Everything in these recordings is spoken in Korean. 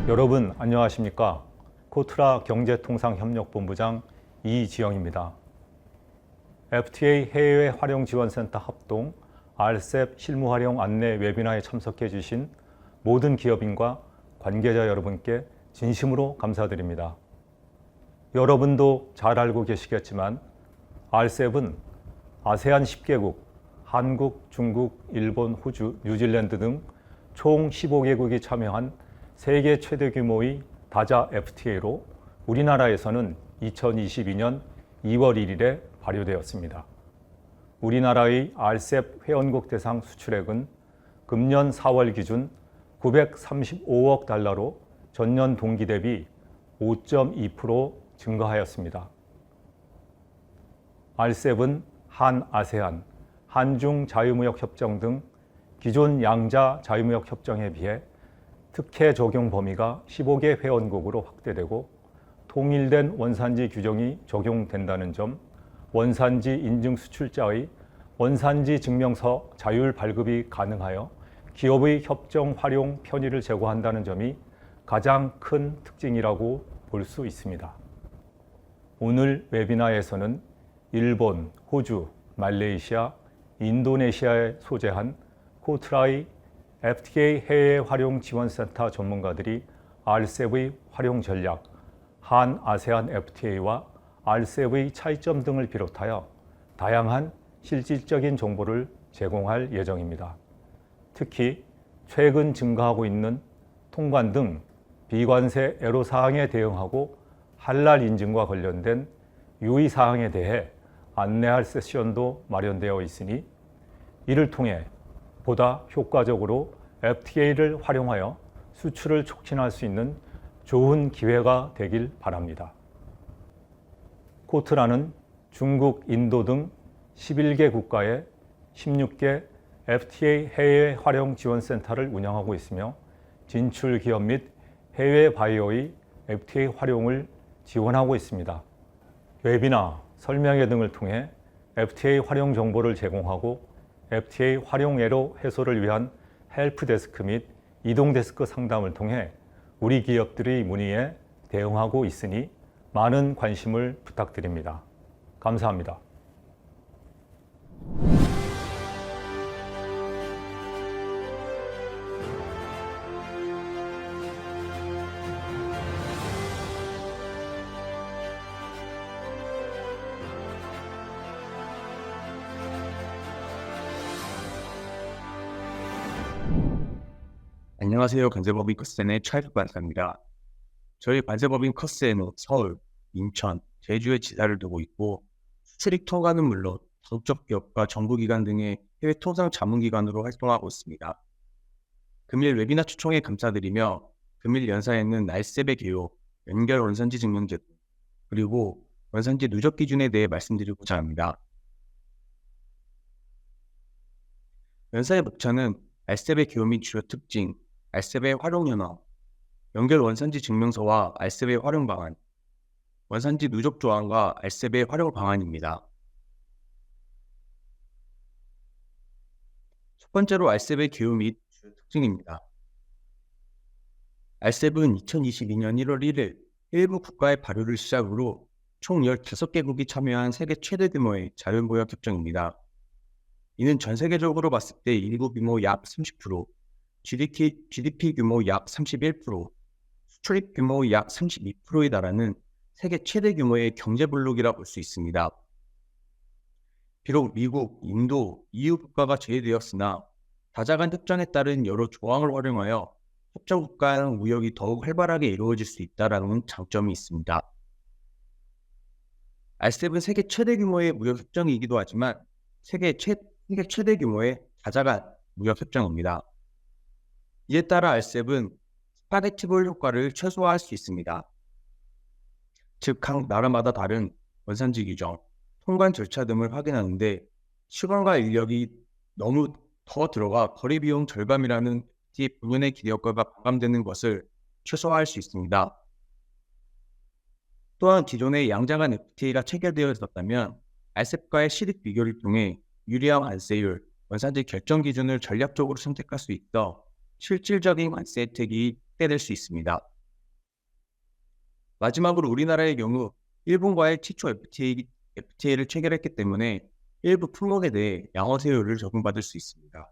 여러분 안녕하십니까? 코트라 경제통상협력본부장 이지영입니다. FTA 해외 활용지원센터 합동 RCEP 실무활용 안내 웨비나에 참석해 주신 모든 기업인과 관계자 여러분께 진심으로 감사드립니다. 여러분도 잘 알고 계시겠지만 RCEP은 아세안 10개국, 한국, 중국, 일본, 호주, 뉴질랜드 등 총 15개국이 참여한 세계 최대 규모의 다자 FTA로 우리나라에서는 2022년 2월 1일에 발효되었습니다. 우리나라의 RCEP 회원국 대상 수출액은 금년 4월 기준 935억 달러로 전년 동기 대비 5.2% 증가하였습니다. RCEP은 한아세안, 한중 자유무역 협정 등 기존 양자 자유무역 협정에 비해 특혜 적용 범위가 15개 회원국으로 확대되고 통일된 원산지 규정이 적용된다는 점, 원산지 인증 수출자의 원산지 증명서 자율 발급이 가능하여 기업의 협정 활용 편의를 제고한다는 점이 가장 큰 특징이라고 볼 수 있습니다. 오늘 웨비나에서는 일본, 호주, 말레이시아, 인도네시아에 소재한 코트라의 FTA 해외 활용 지원센터 전문가들이 RCEP의 활용 전략, 한아세안 FTA와 RCEP의 차이점 등을 비롯하여 다양한 실질적인 정보를 제공할 예정입니다. 특히 최근 증가하고 있는 통관 등 비관세 애로사항에 대응하고 할랄 인증과 관련된 유의사항에 대해 안내할 세션도 마련되어 있으니 이를 통해 보다 효과적으로 FTA를 활용하여 수출을 촉진할 수 있는 좋은 기회가 되길 바랍니다. 코트라는 중국, 인도 등 11개 국가에 16개 FTA 해외 활용 지원센터를 운영하고 있으며 진출 기업 및 해외 바이어의 FTA 활용을 지원하고 있습니다. 웨비나, 설명회 등을 통해 FTA 활용 정보를 제공하고 FTA 활용 애로 해소를 위한 헬프데스크 및 이동데스크 상담을 통해 우리 기업들의 문의에 대응하고 있으니 많은 관심을 부탁드립니다. 감사합니다. 안녕하세요. 관세법인 커스앤의 차일숙 관사입니다. 저희 관세법인 커스앤은 서울, 인천, 제주에 지사를 두고 있고 수출입 통관은 물론 다국적 기업과 정부기관 등의 해외 통상 자문기관으로 활동하고 있습니다. 금일 웨비나 초청에 감사드리며 금일 연사에는 RCEP의 개요, 연결 원산지 증명제 그리고 원산지 누적 기준에 대해 말씀드리고자 합니다. 연사의 목차는 RCEP의 개요 및 주요 특징, RCEP의 활용 현황, 연결 원산지 증명서와 RCEP의 활용 방안, 원산지 누적 조항과 RCEP의 활용 방안입니다. 첫 번째로 RCEP의 개요 및 주요 특징입니다. RCEP은 2022년 1월 1일 일부 국가의 발효를 시작으로 총 15개국이 참여한 세계 최대 규모의 자유무역 협정입니다. 이는 전 세계적으로 봤을 때 인구 규모 약 30%, GDP 규모 약 31%, 수출입 규모 약 32%에 달하는 세계 최대 규모의 경제 블록이라 볼 수 있습니다. 비록 미국, 인도, EU 국가가 제외되었으나 다자간 협정에 따른 여러 조항을 활용하여 협정 국가 간 무역이 더욱 활발하게 이루어질 수 있다는 장점이 있습니다. RCEP은 세계 최대 규모의 무역 협정이기도 하지만 세계 최대 규모의 다자간 무역 협정입니다. 이에 따라 RCEP은 스파게티볼 효과를 최소화할 수 있습니다. 즉, 각 나라마다 다른 원산지 규정, 통관 절차 등을 확인하는데 시간과 인력이 너무 더 들어가 거래 비용 절감이라는 부분의 기대효과가 반감되는 것을 최소화할 수 있습니다. 또한 기존의 양자간 FTA가 체결되어 있었다면 RCEP과의 실익 비교를 통해 유리한 관세율, 원산지 결정 기준을 전략적으로 선택할 수 있어 실질적인 관세 혜택이 확대될 수 있습니다. 마지막으로 우리나라의 경우 일본과의 최초 FTA를 체결했기 때문에 일부 품목에 대해 양어 세율을 적용받을 수 있습니다.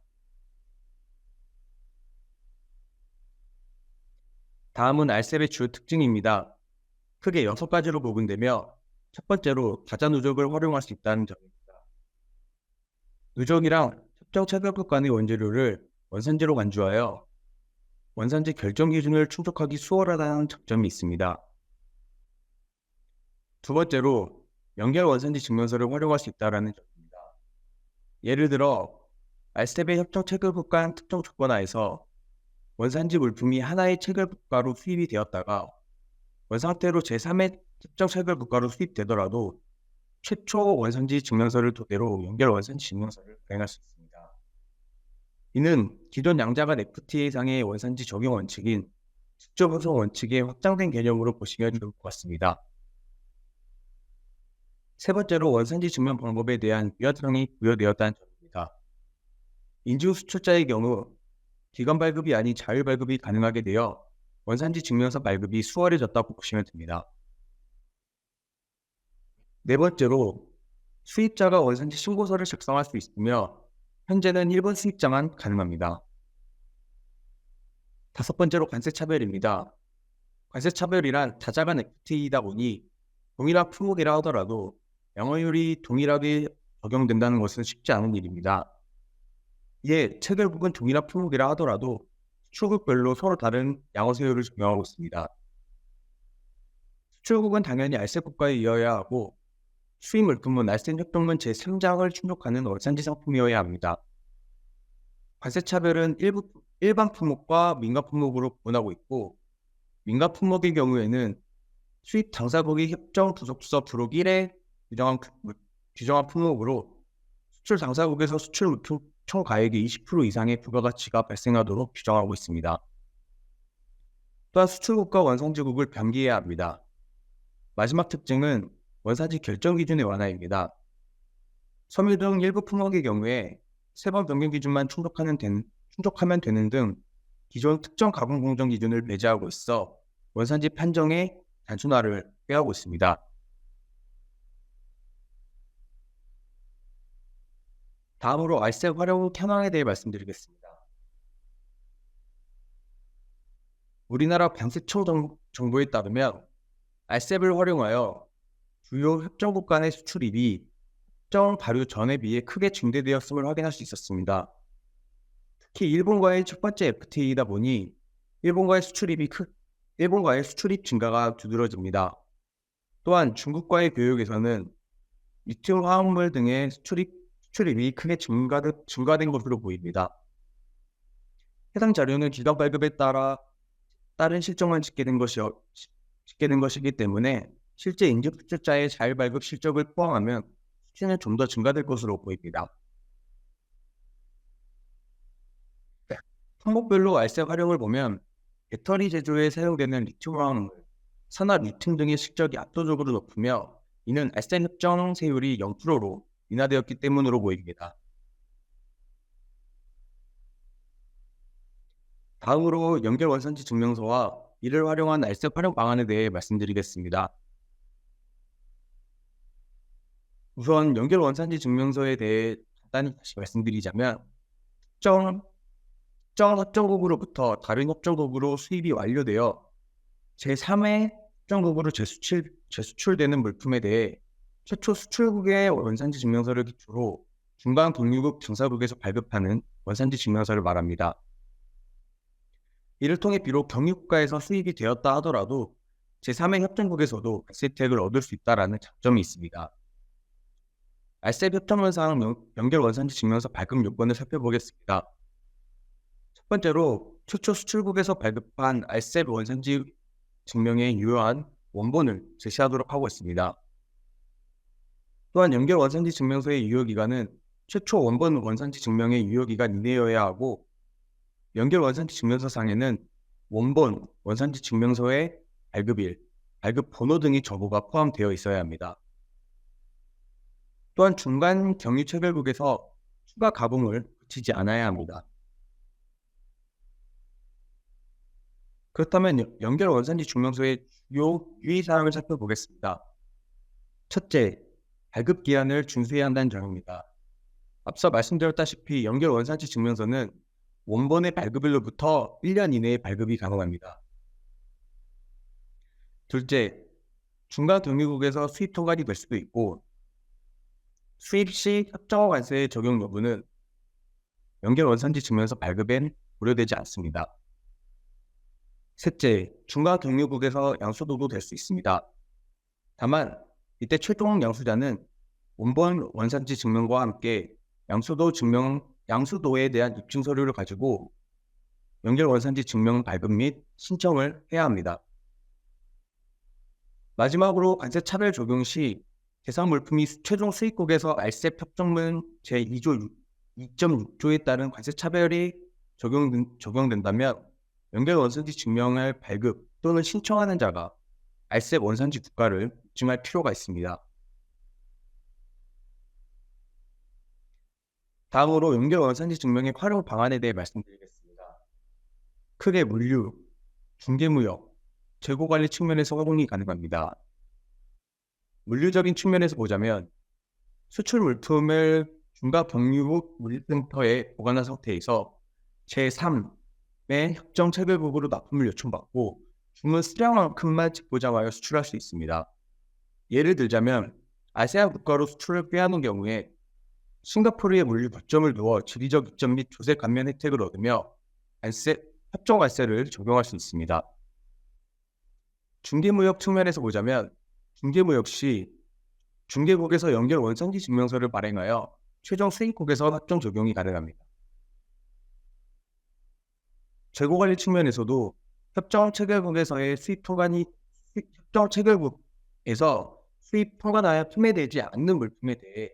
다음은 RCEP의 주요 특징입니다. 크게 6가지로 구분되며 첫 번째로 다자 누적을 활용할 수 있다는 점입니다. 누적이랑 특정 체결국 간의 원재료를 원산지로 간주하여 원산지 결정 기준을 충족하기 수월하다는 장점이 있습니다. 두 번째로 연결 원산지 증명서를 활용할 수 있다는 점입니다. 예를 들어 RCEP의 협정 체결국 간 특정 조건 하에서 원산지 물품이 하나의 체결 국가로 수입이 되었다가 원상태로 제3의 특정 체결 국가로 수입되더라도 최초 원산지 증명서를 토대로 연결 원산지 증명서를 발행할 수 있습니다. 이는 기존 양자간 FTA상의 원산지 적용 원칙인 직접 후송 원칙의 확장된 개념으로 보시면 좋을 것 같습니다. 세 번째로 원산지 증명 방법에 대한 유효성이 부여되었다는 점입니다. 인증 수출자의 경우 기관 발급이 아닌 자율 발급이 가능하게 되어 원산지 증명서 발급이 수월해졌다고 보시면 됩니다. 네 번째로 수입자가 원산지 신고서를 작성할 수 있으며 현재는 일본 수입자만 가능합니다. 다섯 번째로 관세 차별입니다. 관세 차별이란 다자간 FTA이다 보니 동일한 품목이라 하더라도 양어율이 동일하게 적용된다는 것은 쉽지 않은 일입니다. 이에 체결국은 동일한 품목이라 하더라도 수출국별로 서로 다른 양어세율을 적용하고 있습니다. 수출국은 당연히 RCEP 국가에 이어야 하고 수입 물품은 RCEP 협정문 제3장을 충족하는 원산지 상품이어야 합니다. 관세 차별은 일반 품목과 민간 품목으로 구분하고 있고 민간 품목의 경우에는 수입 당사국이 협정 부속서 부록 1에 규정한 품목으로 수출 당사국에서 수출 물품 총 가액의 20% 이상의 부가가치가 발생하도록 규정하고 있습니다. 또한 수출국과 원산지국을 병기해야 합니다. 마지막 특징은 원산지 결정 기준의 완화입니다. 섬유 등 일부 품목의 경우에 세번 변경 기준만 충족하면 되는 등 기존 특정 가공 공정 기준을 배제하고 있어 원산지 판정의 단순화를 꾀하고 있습니다. 다음으로 RCEP 활용 현황에 대해 말씀드리겠습니다. 우리나라 관세청 정보에 따르면 RCEP을 활용하여 주요 협정국 간의 수출입이 협정 발효 전에 비해 크게 증대되었음을 확인할 수 있었습니다. 특히 일본과의 첫 번째 FTA이다 보니 일본과의 수출입 증가가 두드러집니다. 또한 중국과의 교역에서는 리튬 화학물 등의 수출입이 크게 증가된 것으로 보입니다. 해당 자료는 기관 발급에 따른 실적만 집계된 것이기 때문에 실제 인증 수출자의 자율 발급 실적을 포함하면 수치는 좀 더 증가될 것으로 보입니다. 품목별로 RCEP 활용을 보면 배터리 제조에 사용되는 리튬 화학물, 산화 리튬 등의 실적이 압도적으로 높으며 이는 RCEP 협정 세율이 0%로 인하되었기 때문으로 보입니다. 다음으로 연결 원산지 증명서와 이를 활용한 RCEP 활용 방안에 대해 말씀드리겠습니다. 우선 연결 원산지 증명서에 대해 간단히 다시 말씀드리자면 특정 협정국으로부터 다른 협정국으로 수입이 완료되어 제3의 협정국으로 재수출되는 물품에 대해 최초 수출국의 원산지 증명서를 기초로 중간 공유국 당사국에서 발급하는 원산지 증명서를 말합니다. 이를 통해 비록 경유국가에서 수입이 되었다 하더라도 제3의 협정국에서도 RCEP 혜택을 얻을 수 있다는 장점이 있습니다. RCEP 협정문상 연결 원산지 증명서 발급 요건을 살펴보겠습니다. 첫 번째로 최초 수출국에서 발급한 RCEP 원산지 증명에 유효한 원본을 제시하도록 하고 있습니다. 또한 연결 원산지 증명서의 유효기간은 최초 원본 원산지 증명의 유효기간 이내여야 하고 연결 원산지 증명서상에는 원본 원산지 증명서의 발급일, 발급 번호 등의 정보가 포함되어 있어야 합니다. 또한 중간 경유 체결국에서 추가 가공을 거치지 않아야 합니다. 그렇다면 연결 원산지 증명서의 유의사항을 살펴보겠습니다. 첫째, 발급 기한을 준수해야 한다는 점입니다. 앞서 말씀드렸다시피 연결 원산지 증명서는 원본의 발급일로부터 1년 이내에 발급이 가능합니다. 둘째, 중간 동의국에서 수입 통관이 될 수도 있고 수입 시 협정화 관세의 적용 여부는 연결 원산지 증명서 발급엔 고려되지 않습니다. 셋째, 중간 동의국에서 양수도도 될 수 있습니다. 다만 이때 최종 양수자는 원본 원산지 증명과 함께 양수도에 대한 입증 서류를 가지고 연결 원산지 증명 발급 및 신청을 해야 합니다. 마지막으로 관세 차별 적용 시 대상 물품이 최종 수입국에서 RCEP 협정문 제2조 2.6조에 따른 관세 차별이 적용된다면 연결 원산지 증명을 발급 또는 신청하는 자가 RCEP 원산지 국가를 입증할 필요가 있습니다. 다음으로 연결 원산지 증명의 활용 방안에 대해 말씀드리겠습니다. 크게 물류, 중개무역, 재고관리 측면에서 활용이 가능합니다. 물류적인 측면에서 보자면 수출 물품을 중간 병류국 물류센터에 보관한 상태에서 제3의 협정 체결국으로 납품을 요청받고 주문 수량만큼만 직보장하여 수출할 수 있습니다. 예를 들자면 아세안 국가로 수출을 빼앗는 경우에 싱가포르의 물류 거점을 두어 지리적 이점 및 조세 감면 혜택을 얻으며 협정 관세를 적용할 수 있습니다. 중개무역 측면에서 보자면 중개무역 시 중개국에서 연결 원산지 증명서를 발행하여 최종 수입국에서 협정 적용이 가능합니다. 재고관리 측면에서도 협정 체결국에서의 협정 체결국에서 수입 통관하여 판매되지 않는 물품에 대해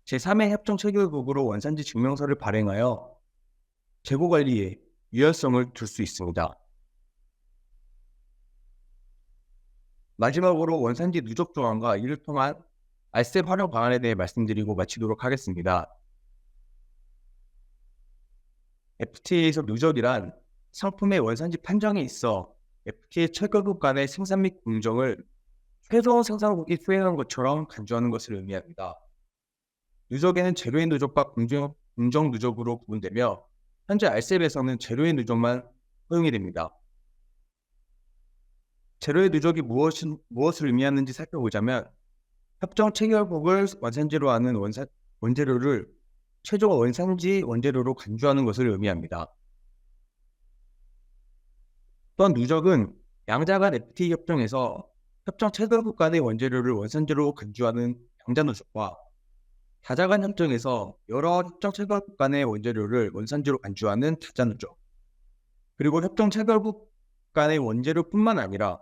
제3의 협정 체결국으로 원산지 증명서를 발행하여 재고관리에 유연성을 둘 수 있습니다. 마지막으로 원산지 누적 조항과 이를 통한 RCEP 활용 방안에 대해 말씀드리고 마치도록 하겠습니다. FTA에서 누적이란 상품의 원산지 판정에 있어 FTA 체결국 간의 생산 및 공정을 최소 생산국이 수행한 것처럼 간주하는 것을 의미합니다. 누적에는 재료의 누적과 공정 누적으로 구분되며 현재 RCEP에서는 재료의 누적만 허용이 됩니다. 재료의 누적이 무엇을 의미하는지 살펴보자면 협정 체결국을 원산지로 하는 원재료를 최종 원산지 원재료로 간주하는 것을 의미합니다. 또한 누적은 양자 간 FTA 협정에서 협정 체결국 간의 원재료를 원산지로 간주하는 양자 누적과 다자 간 협정에서 여러 협정 체결국 간의 원재료를 원산지로 간주하는 다자 누적, 그리고 협정 체결국 간의 원재료뿐만 아니라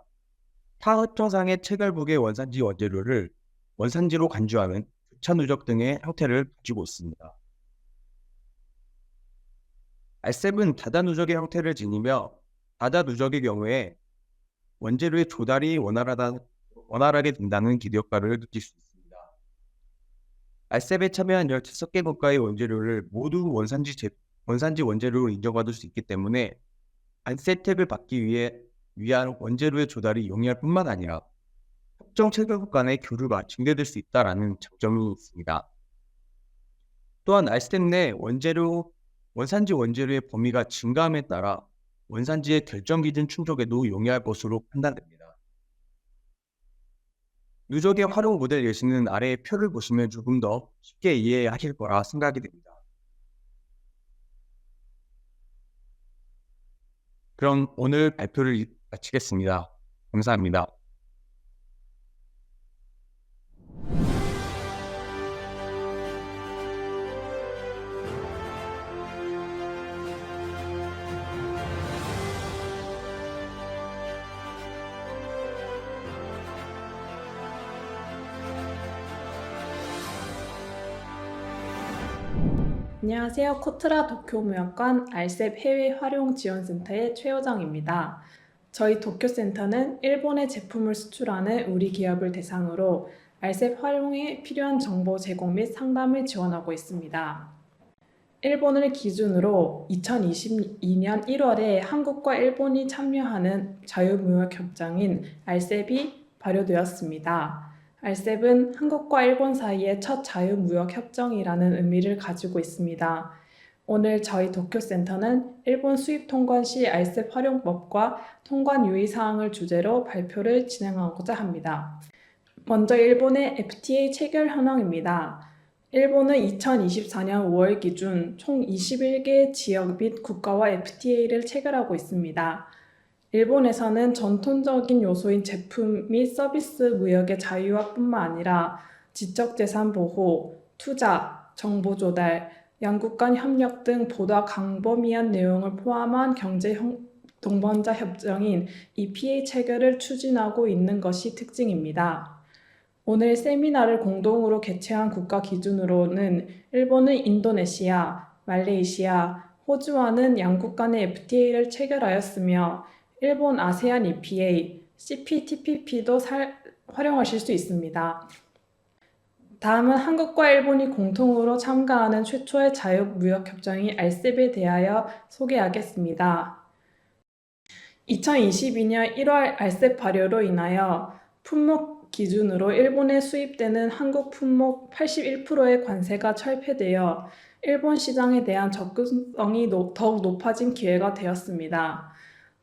타 협정상의 체결국의 원산지 원재료를 원산지로 간주하는 교차 누적 등의 형태를 가지고 있습니다. RCEP은 다자 누적의 형태를 지니며 다자 누적의 경우에 원재료의 조달이 원활하게 된다는 기대효과를 느낄 수 있습니다. RCEP에 참여한 15개 국가의 원재료를 모두 원산지 원재료로 인정받을 수 있기 때문에 관세 혜택을 받기 위한 원재료의 조달이 용이할 뿐만 아니라 협정 체결국 간의 교류가 증대될 수 있다는 장점이 있습니다. 또한 RCEP 내 원산지 원재료의 범위가 증가함에 따라 원산지의 결정 기준 충족에도 용이할 것으로 판단됩니다. 누적의 활용 모델 예시는 아래의 표를 보시면 조금 더 쉽게 이해하실 거라 생각이 됩니다. 그럼 오늘 발표를 마치겠습니다. 감사합니다. 안녕하세요. 코트라 도쿄무역관 RCEP 해외 활용 지원센터의 최효정입니다. 저희 도쿄센터는 일본에 제품을 수출하는 우리 기업을 대상으로 RCEP 활용에 필요한 정보 제공 및 상담을 지원하고 있습니다. 일본을 기준으로 2022년 1월에 한국과 일본이 참여하는 자유무역협정인 RCEP이 발효되었습니다. RCEP은 한국과 일본 사이의 첫 자유무역협정이라는 의미를 가지고 있습니다. 오늘 저희 도쿄센터는 일본 수입 통관 시 RCEP 활용법과 통관 유의사항을 주제로 발표를 진행하고자 합니다. 먼저 일본의 FTA 체결 현황입니다. 일본은 2024년 5월 기준 총 21개 지역 및 국가와 FTA를 체결하고 있습니다. 일본에서는 전통적인 요소인 제품 및 서비스 무역의 자유화뿐만 아니라 지적재산 보호, 투자, 정보 조달, 양국 간 협력 등 보다 광범위한 내용을 포함한 경제 동반자 협정인 EPA 체결을 추진하고 있는 것이 특징입니다. 오늘 세미나를 공동으로 개최한 국가 기준으로는 일본은 인도네시아, 말레이시아, 호주와는 양국 간의 FTA를 체결하였으며 일본 아세안 EPA, CPTPP도 활용하실 수 있습니다. 다음은 한국과 일본이 공통으로 참가하는 최초의 자유무역협정인 RCEP에 대하여 소개하겠습니다. 2022년 1월 RCEP 발효로 인하여 품목 기준으로 일본에 수입되는 한국 품목 81%의 관세가 철폐되어 일본 시장에 대한 접근성이 더욱 높아진 기회가 되었습니다.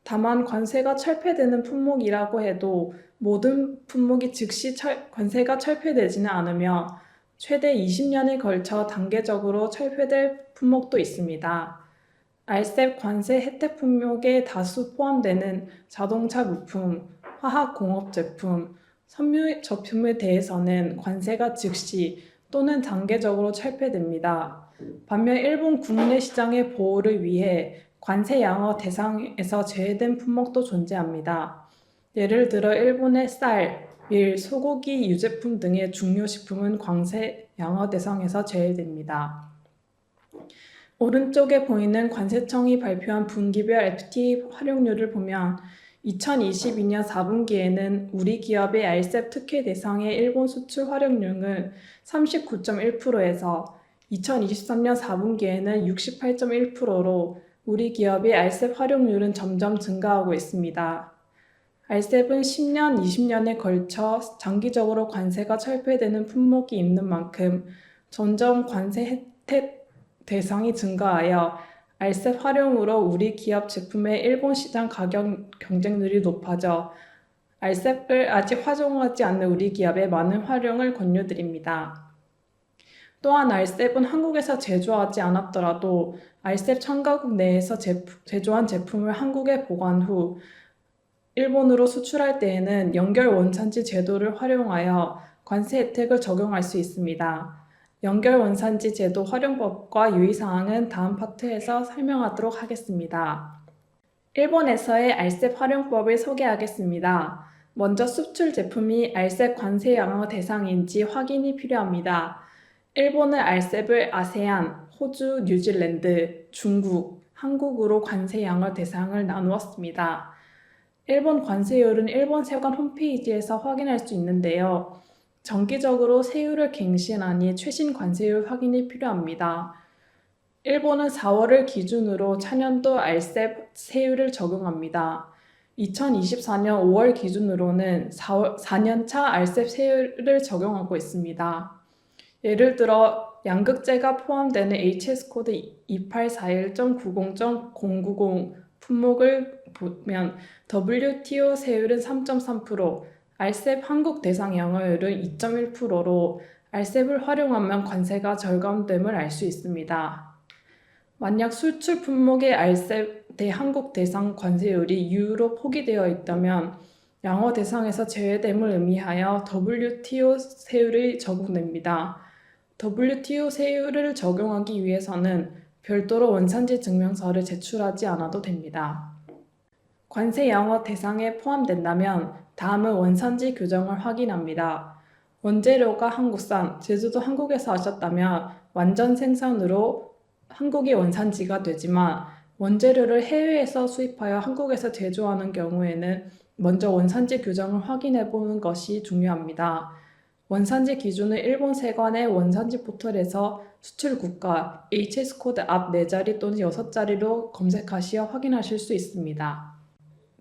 다만 관세가 철폐되는 품목이라고 해도 모든 품목이 즉시 관세가 철폐되지는 않으며 최대 20년에 걸쳐 단계적으로 철폐될 품목도 있습니다. RCEP 관세 혜택 품목에 다수 포함되는 자동차 부품, 화학공업 제품, 섬유 제품에 대해서는 관세가 즉시 또는 단계적으로 철폐됩니다. 반면 일본 국내 시장의 보호를 위해 관세 양어 대상에서 제외된 품목도 존재합니다. 예를 들어 일본의 쌀, 밀, 소고기, 유제품 등의 중요식품은 관세 양어 대상에서 제외됩니다. 오른쪽에 보이는 관세청이 발표한 분기별 FTA 활용률을 보면 2022년 4분기에는 우리 기업의 RCEP 특혜 대상의 일본 수출 활용률은 39.1%에서 2023년 4분기에는 68.1%로 우리 기업의 RCEP 활용률은 점점 증가하고 있습니다. RCEP은 10년, 20년에 걸쳐 장기적으로 관세가 철폐되는 품목이 있는 만큼 점점 관세 혜택 대상이 증가하여 RCEP 활용으로 우리 기업 제품의 일본 시장 가격 경쟁률이 높아져 RCEP을 아직 활용하지 않는 우리 기업의 많은 활용을 권유드립니다. 또한 RCEP은 한국에서 제조하지 않았더라도 RCEP 참가국 내에서 제조한 제품을 한국에 보관 후 일본으로 수출할 때에는 연결 원산지 제도를 활용하여 관세 혜택을 적용할 수 있습니다. 연결 원산지 제도 활용법과 유의사항은 다음 파트에서 설명하도록 하겠습니다. 일본에서의 RCEP 활용법을 소개하겠습니다. 먼저 수출 제품이 RCEP 관세 양어 대상인지 확인이 필요합니다. 일본은 RCEP을 아세안, 호주, 뉴질랜드, 중국, 한국으로 관세 양어 대상을 나누었습니다. 일본 관세율은 일본 세관 홈페이지에서 확인할 수 있는데요. 정기적으로 세율을 갱신하니 최신 관세율 확인이 필요합니다. 일본은 4월을 기준으로 차년도 RCEP 세율을 적용합니다. 2024년 5월 기준으로는 4년차 RCEP 세율을 적용하고 있습니다. 예를 들어 양극재가 포함되는 HS 코드 2841.90.090 품목을 보면 WTO 세율은 3.3%, RCEP 한국 대상 양어율은 2.1%로 RCEP을 활용하면 관세가 절감됨을 알 수 있습니다. 만약 수출 품목의 RCEP 대 한국 대상 관세율이 유효로 포기되어 있다면 양어 대상에서 제외됨을 의미하여 WTO 세율이 적용됩니다. WTO 세율을 적용하기 위해서는 별도로 원산지 증명서를 제출하지 않아도 됩니다. 관세 양어 대상에 포함된다면 다음은 원산지 규정을 확인합니다. 원재료가 한국산, 제조도 한국에서 하셨다면 완전 생산으로 한국이 원산지가 되지만 원재료를 해외에서 수입하여 한국에서 제조하는 경우에는 먼저 원산지 규정을 확인해 보는 것이 중요합니다. 원산지 기준은 일본 세관의 원산지 포털에서 수출 국가 HS 코드 앞 4자리 또는 6자리로 검색하시어 확인하실 수 있습니다.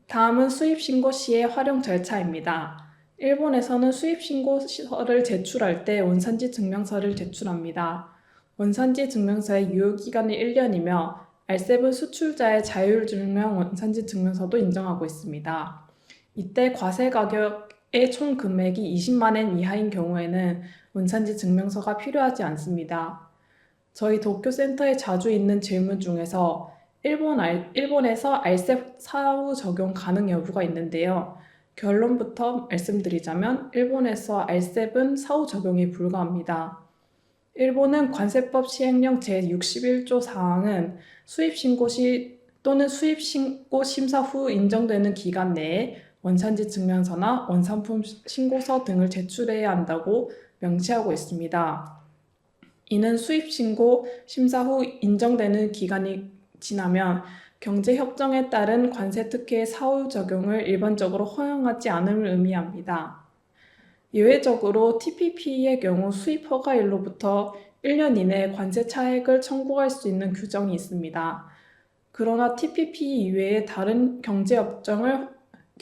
다음은 수입 신고 시의 활용 절차입니다. 일본에서는 수입 신고서를 제출할 때 원산지 증명서를 제출합니다. 원산지 증명서의 유효기간은 1년이며 R7 수출자의 자율증명 원산지 증명서도 인정하고 있습니다. 이때 과세 가격의 총 금액이 20만 엔 이하인 경우에는 원산지 증명서가 필요하지 않습니다. 저희 도쿄센터에 자주 있는 질문 중에서 일본에서 RCEP 사후 적용 가능 여부가 있는데요. 결론부터 말씀드리자면 일본에서 RCEP은 사후 적용이 불가합니다. 일본은 관세법 시행령 제61조 사항은 수입 신고 시 또는 수입 신고 심사 후 인정되는 기간 내에 원산지 증명서나 원산품 신고서 등을 제출해야 한다고 명시하고 있습니다. 이는 수입 신고 심사 후 인정되는 기간이 지나면 경제협정에 따른 관세 특혜의 사후 적용을 일반적으로 허용하지 않음을 의미합니다. 예외적으로 TPP의 경우 수입 허가일로부터 1년 이내에 관세 차액을 청구할 수 있는 규정이 있습니다. 그러나 TPP 이외의 다른 경제협정을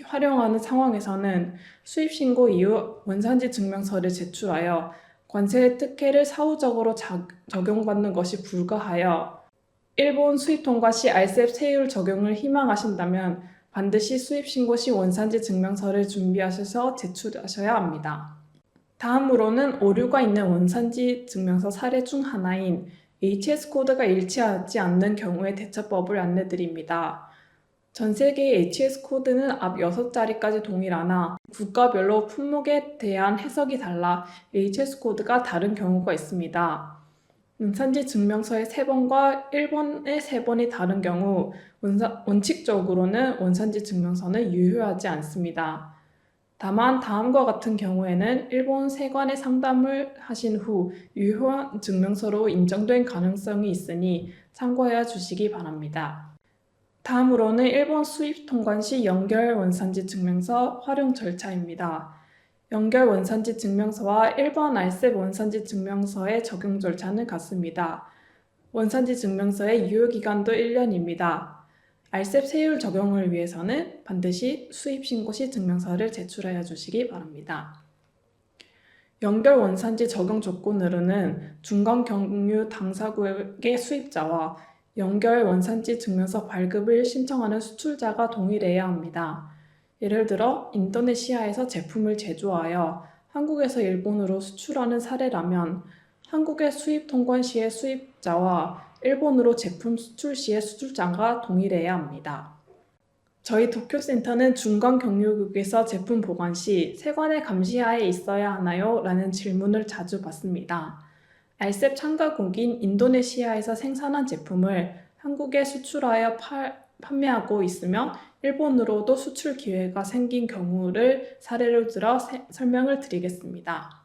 활용하는 상황에서는 수입 신고 이후 원산지 증명서를 제출하여 관세 특혜를 사후적으로 적용받는 것이 불가하여 일본 수입 통과 시 RCEP 세율 적용을 희망하신다면 반드시 수입 신고 시 원산지 증명서를 준비하셔서 제출하셔야 합니다. 다음으로는 오류가 있는 원산지 증명서 사례 중 하나인 HS 코드가 일치하지 않는 경우의 대처법을 안내드립니다. 전 세계의 HS 코드는 앞 6자리까지 동일하나 국가별로 품목에 대한 해석이 달라 HS 코드가 다른 경우가 있습니다. 원산지 증명서의 3번과 일본의 3번이 다른 경우 원칙적으로는 원산지 증명서는 유효하지 않습니다. 다만 다음과 같은 경우에는 일본 세관에 상담을 하신 후 유효한 증명서로 인정된 가능성이 있으니 참고해 주시기 바랍니다. 다음으로는 일본 수입 통관 시 연결 원산지 증명서 활용 절차입니다. 연결 원산지 증명서와 일반 RCEP 원산지 증명서의 적용 절차는 같습니다. 원산지 증명서의 유효기간도 1년입니다. RCEP 세율 적용을 위해서는 반드시 수입 신고 시 증명서를 제출하여 주시기 바랍니다. 연결 원산지 적용 조건으로는 중간 경유 당사국의 수입자와 연결 원산지 증명서 발급을 신청하는 수출자가 동일해야 합니다. 예를 들어 인도네시아에서 제품을 제조하여 한국에서 일본으로 수출하는 사례라면 한국의 수입 통관 시의 수입자와 일본으로 제품 수출 시의 수출자가 동일해야 합니다. 저희 도쿄센터는 중간 경유국에서 제품 보관 시 세관의 감시하에 있어야 하나요? 라는 질문을 자주 받습니다. RCEP 참가국인 인도네시아에서 생산한 제품을 한국에 수출하여 판매하고 있으며 일본으로도 수출 기회가 생긴 경우를 사례로 들어 설명을 드리겠습니다.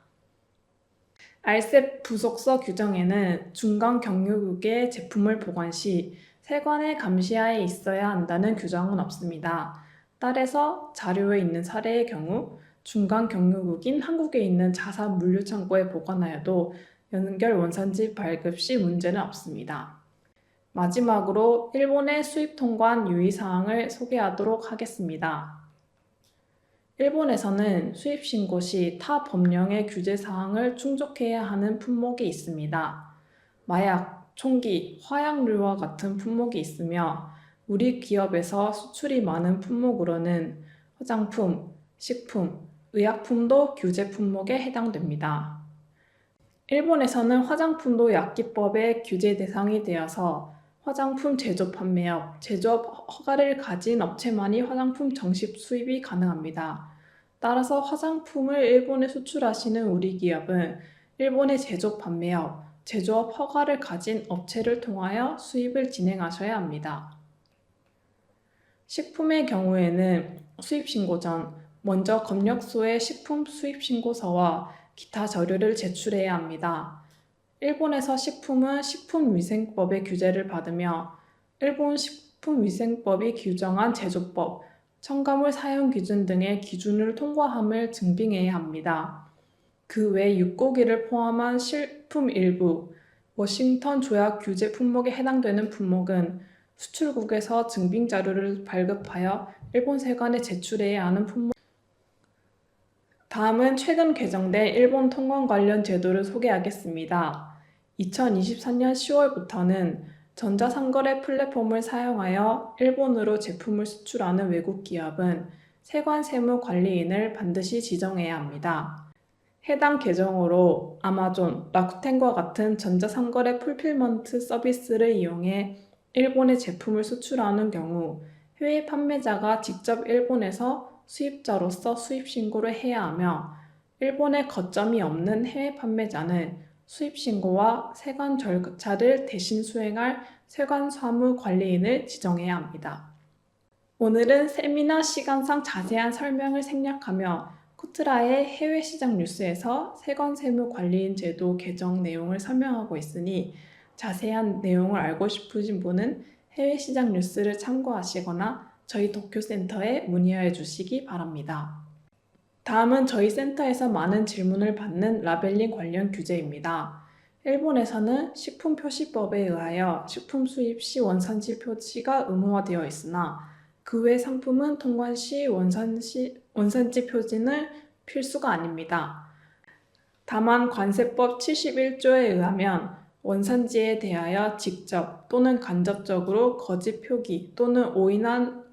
RCEP 부속서 규정에는 중간 경유국의 제품을 보관 시 세관의 감시하에 있어야 한다는 규정은 없습니다. 따라서 자료에 있는 사례의 경우 중간 경유국인 한국에 있는 자사 물류창고에 보관하여도 연결 원산지 발급 시 문제는 없습니다. 마지막으로 일본의 수입 통관 유의사항을 소개하도록 하겠습니다. 일본에서는 수입 신고 시 타 법령의 규제 사항을 충족해야 하는 품목이 있습니다. 마약, 총기, 화약류와 같은 품목이 있으며 우리 기업에서 수출이 많은 품목으로는 화장품, 식품, 의약품도 규제 품목에 해당됩니다. 일본에서는 화장품도 약기법의 규제 대상이 되어서 화장품 제조 판매업, 제조업 허가를 가진 업체만이 화장품 정식 수입이 가능합니다. 따라서 화장품을 일본에 수출하시는 우리 기업은 일본의 제조 판매업, 제조업 허가를 가진 업체를 통하여 수입을 진행하셔야 합니다. 식품의 경우에는 수입 신고 전 먼저 검역소에 식품 수입 신고서와 기타 자료를 제출해야 합니다. 일본에서 식품은 식품위생법의 규제를 받으며 일본 식품위생법이 규정한 제조법, 첨가물 사용 기준 등의 기준을 통과함을 증빙해야 합니다. 그 외 육고기를 포함한 식품 일부, 워싱턴 조약 규제 품목에 해당되는 품목은 수출국에서 증빙 자료를 발급하여 일본 세관에 제출해야 하는 품목. 다음은 최근 개정된 일본 통관 관련 제도를 소개하겠습니다. 2023년 10월부터는 전자상거래 플랫폼을 사용하여 일본으로 제품을 수출하는 외국 기업은 세관 세무 관리인을 반드시 지정해야 합니다. 해당 개정으로 아마존, 라쿠텐과 같은 전자상거래 풀필먼트 서비스를 이용해 일본에 제품을 수출하는 경우 해외 판매자가 직접 일본에서 수입자로서 수입 신고를 해야 하며 일본에 거점이 없는 해외 판매자는 수입 신고와 세관 절차를 대신 수행할 세관 사무 관리인을 지정해야 합니다. 오늘은 세미나 시간상 자세한 설명을 생략하며 코트라의 해외 시장 뉴스에서 세관 세무 관리인 제도 개정 내용을 설명하고 있으니 자세한 내용을 알고 싶으신 분은 해외 시장 뉴스를 참고하시거나 저희 도쿄센터에 문의하여 주시기 바랍니다. 다음은 저희 센터에서 많은 질문을 받는 라벨링 관련 규제입니다. 일본에서는 식품표시법에 의하여 식품 수입 시 원산지 표시가 의무화되어 있으나 그 외 상품은 통관 시 원산지 표시는 필수가 아닙니다. 다만 관세법 71조에 의하면 원산지에 대하여 직접 또는 간접적으로 거짓 표기 또는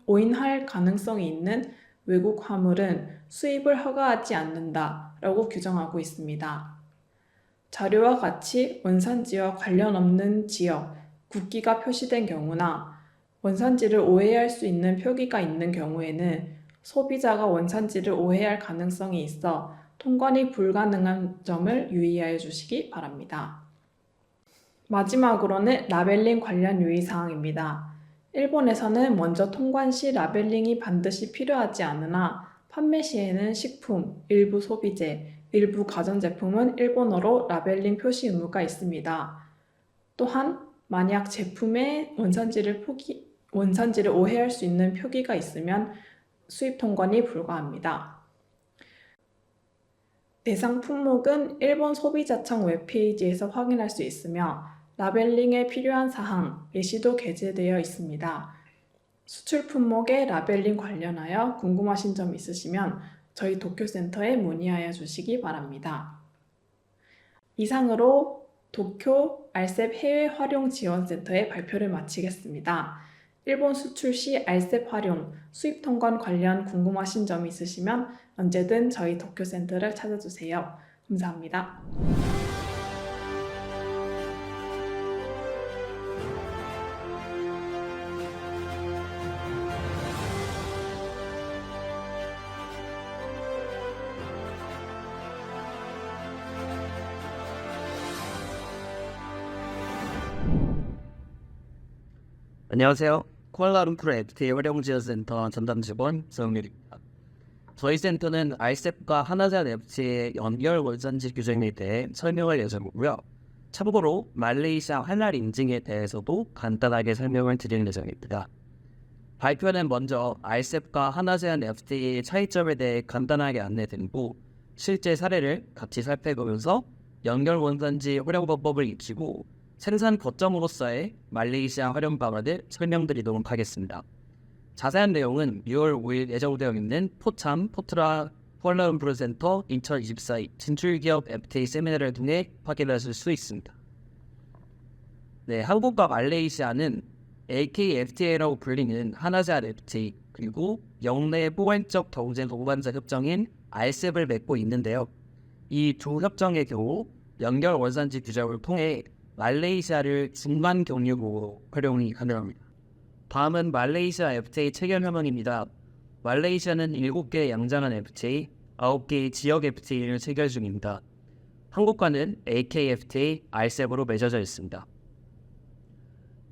오인할 가능성이 있는 외국 화물은 수입을 허가하지 않는다라고 규정하고 있습니다. 자료와 같이 원산지와 관련 없는 지역, 국기가 표시된 경우나 원산지를 오해할 수 있는 표기가 있는 경우에는 소비자가 원산지를 오해할 가능성이 있어 통관이 불가능한 점을 유의하여 주시기 바랍니다. 마지막으로는 라벨링 관련 유의사항입니다. 일본에서는 먼저 통관 시 라벨링이 반드시 필요하지 않으나 판매 시에는 식품, 일부 소비재, 일부 가전제품은 일본어로 라벨링 표시 의무가 있습니다. 또한 만약 제품의 원산지를 오해할 수 있는 표기가 있으면 수입 통관이 불가합니다. 대상 품목은 일본 소비자청 웹페이지에서 확인할 수 있으며 라벨링에 필요한 사항, 예시도 게재되어 있습니다. 수출 품목의 라벨링 관련하여 궁금하신 점 있으시면 저희 도쿄센터에 문의하여 주시기 바랍니다. 이상으로 도쿄 알셉 해외 활용 지원센터의 발표를 마치겠습니다. 일본 수출 시 알셉 활용, 수입 통관 관련 궁금하신 점이 있으시면 언제든 저희 도쿄센터를 찾아주세요. 감사합니다. 안녕하세요. 쿠알라룸푸르 FTA 활용지원센터 전담 직원 정일입니다. 저희 센터는 알셉과 하나제한 FTA의 연결 원산지 규정에 대해 설명할 예정이고요. 참고로 말레이시아 할랄 인증에 대해서도 간단하게 설명을 드릴 예정입니다. 발표는 먼저 알셉과 하나제한 FTA의 차이점에 대해 간단하게 안내드리고 실제 사례를 같이 살펴보면서 연결 원산지 활용법을 익히고 생산 거점으로서의 말레이시아 활용 방안을 설명드리도록 하겠습니다. 자세한 내용은 6월 5일 예정되어 있는 포트라 쿠알라룸푸르 센터 2024 진출기업 FTA 세미나를 통해 확인하실 수 있습니다. 네, 한국과 말레이시아는 AKFTA라고 불리는 하나제한 FTA 그리고 영내 포괄적 경제 동반자 협정인 RCEP을 맺고 있는데요. 이 두 협정의 경우 연결 원산지 규정을 통해 말레이시아를 중간 경유국으로 활용이 가능합니다. 다음은 말레이시아 FTA 체결 협정입니다. 말레이시아는 7개의 양장한 FTA, 9개의 지역 FTA를 체결 중입니다. 한국과는 AKFTA, RCEP으로 맺어져 있습니다.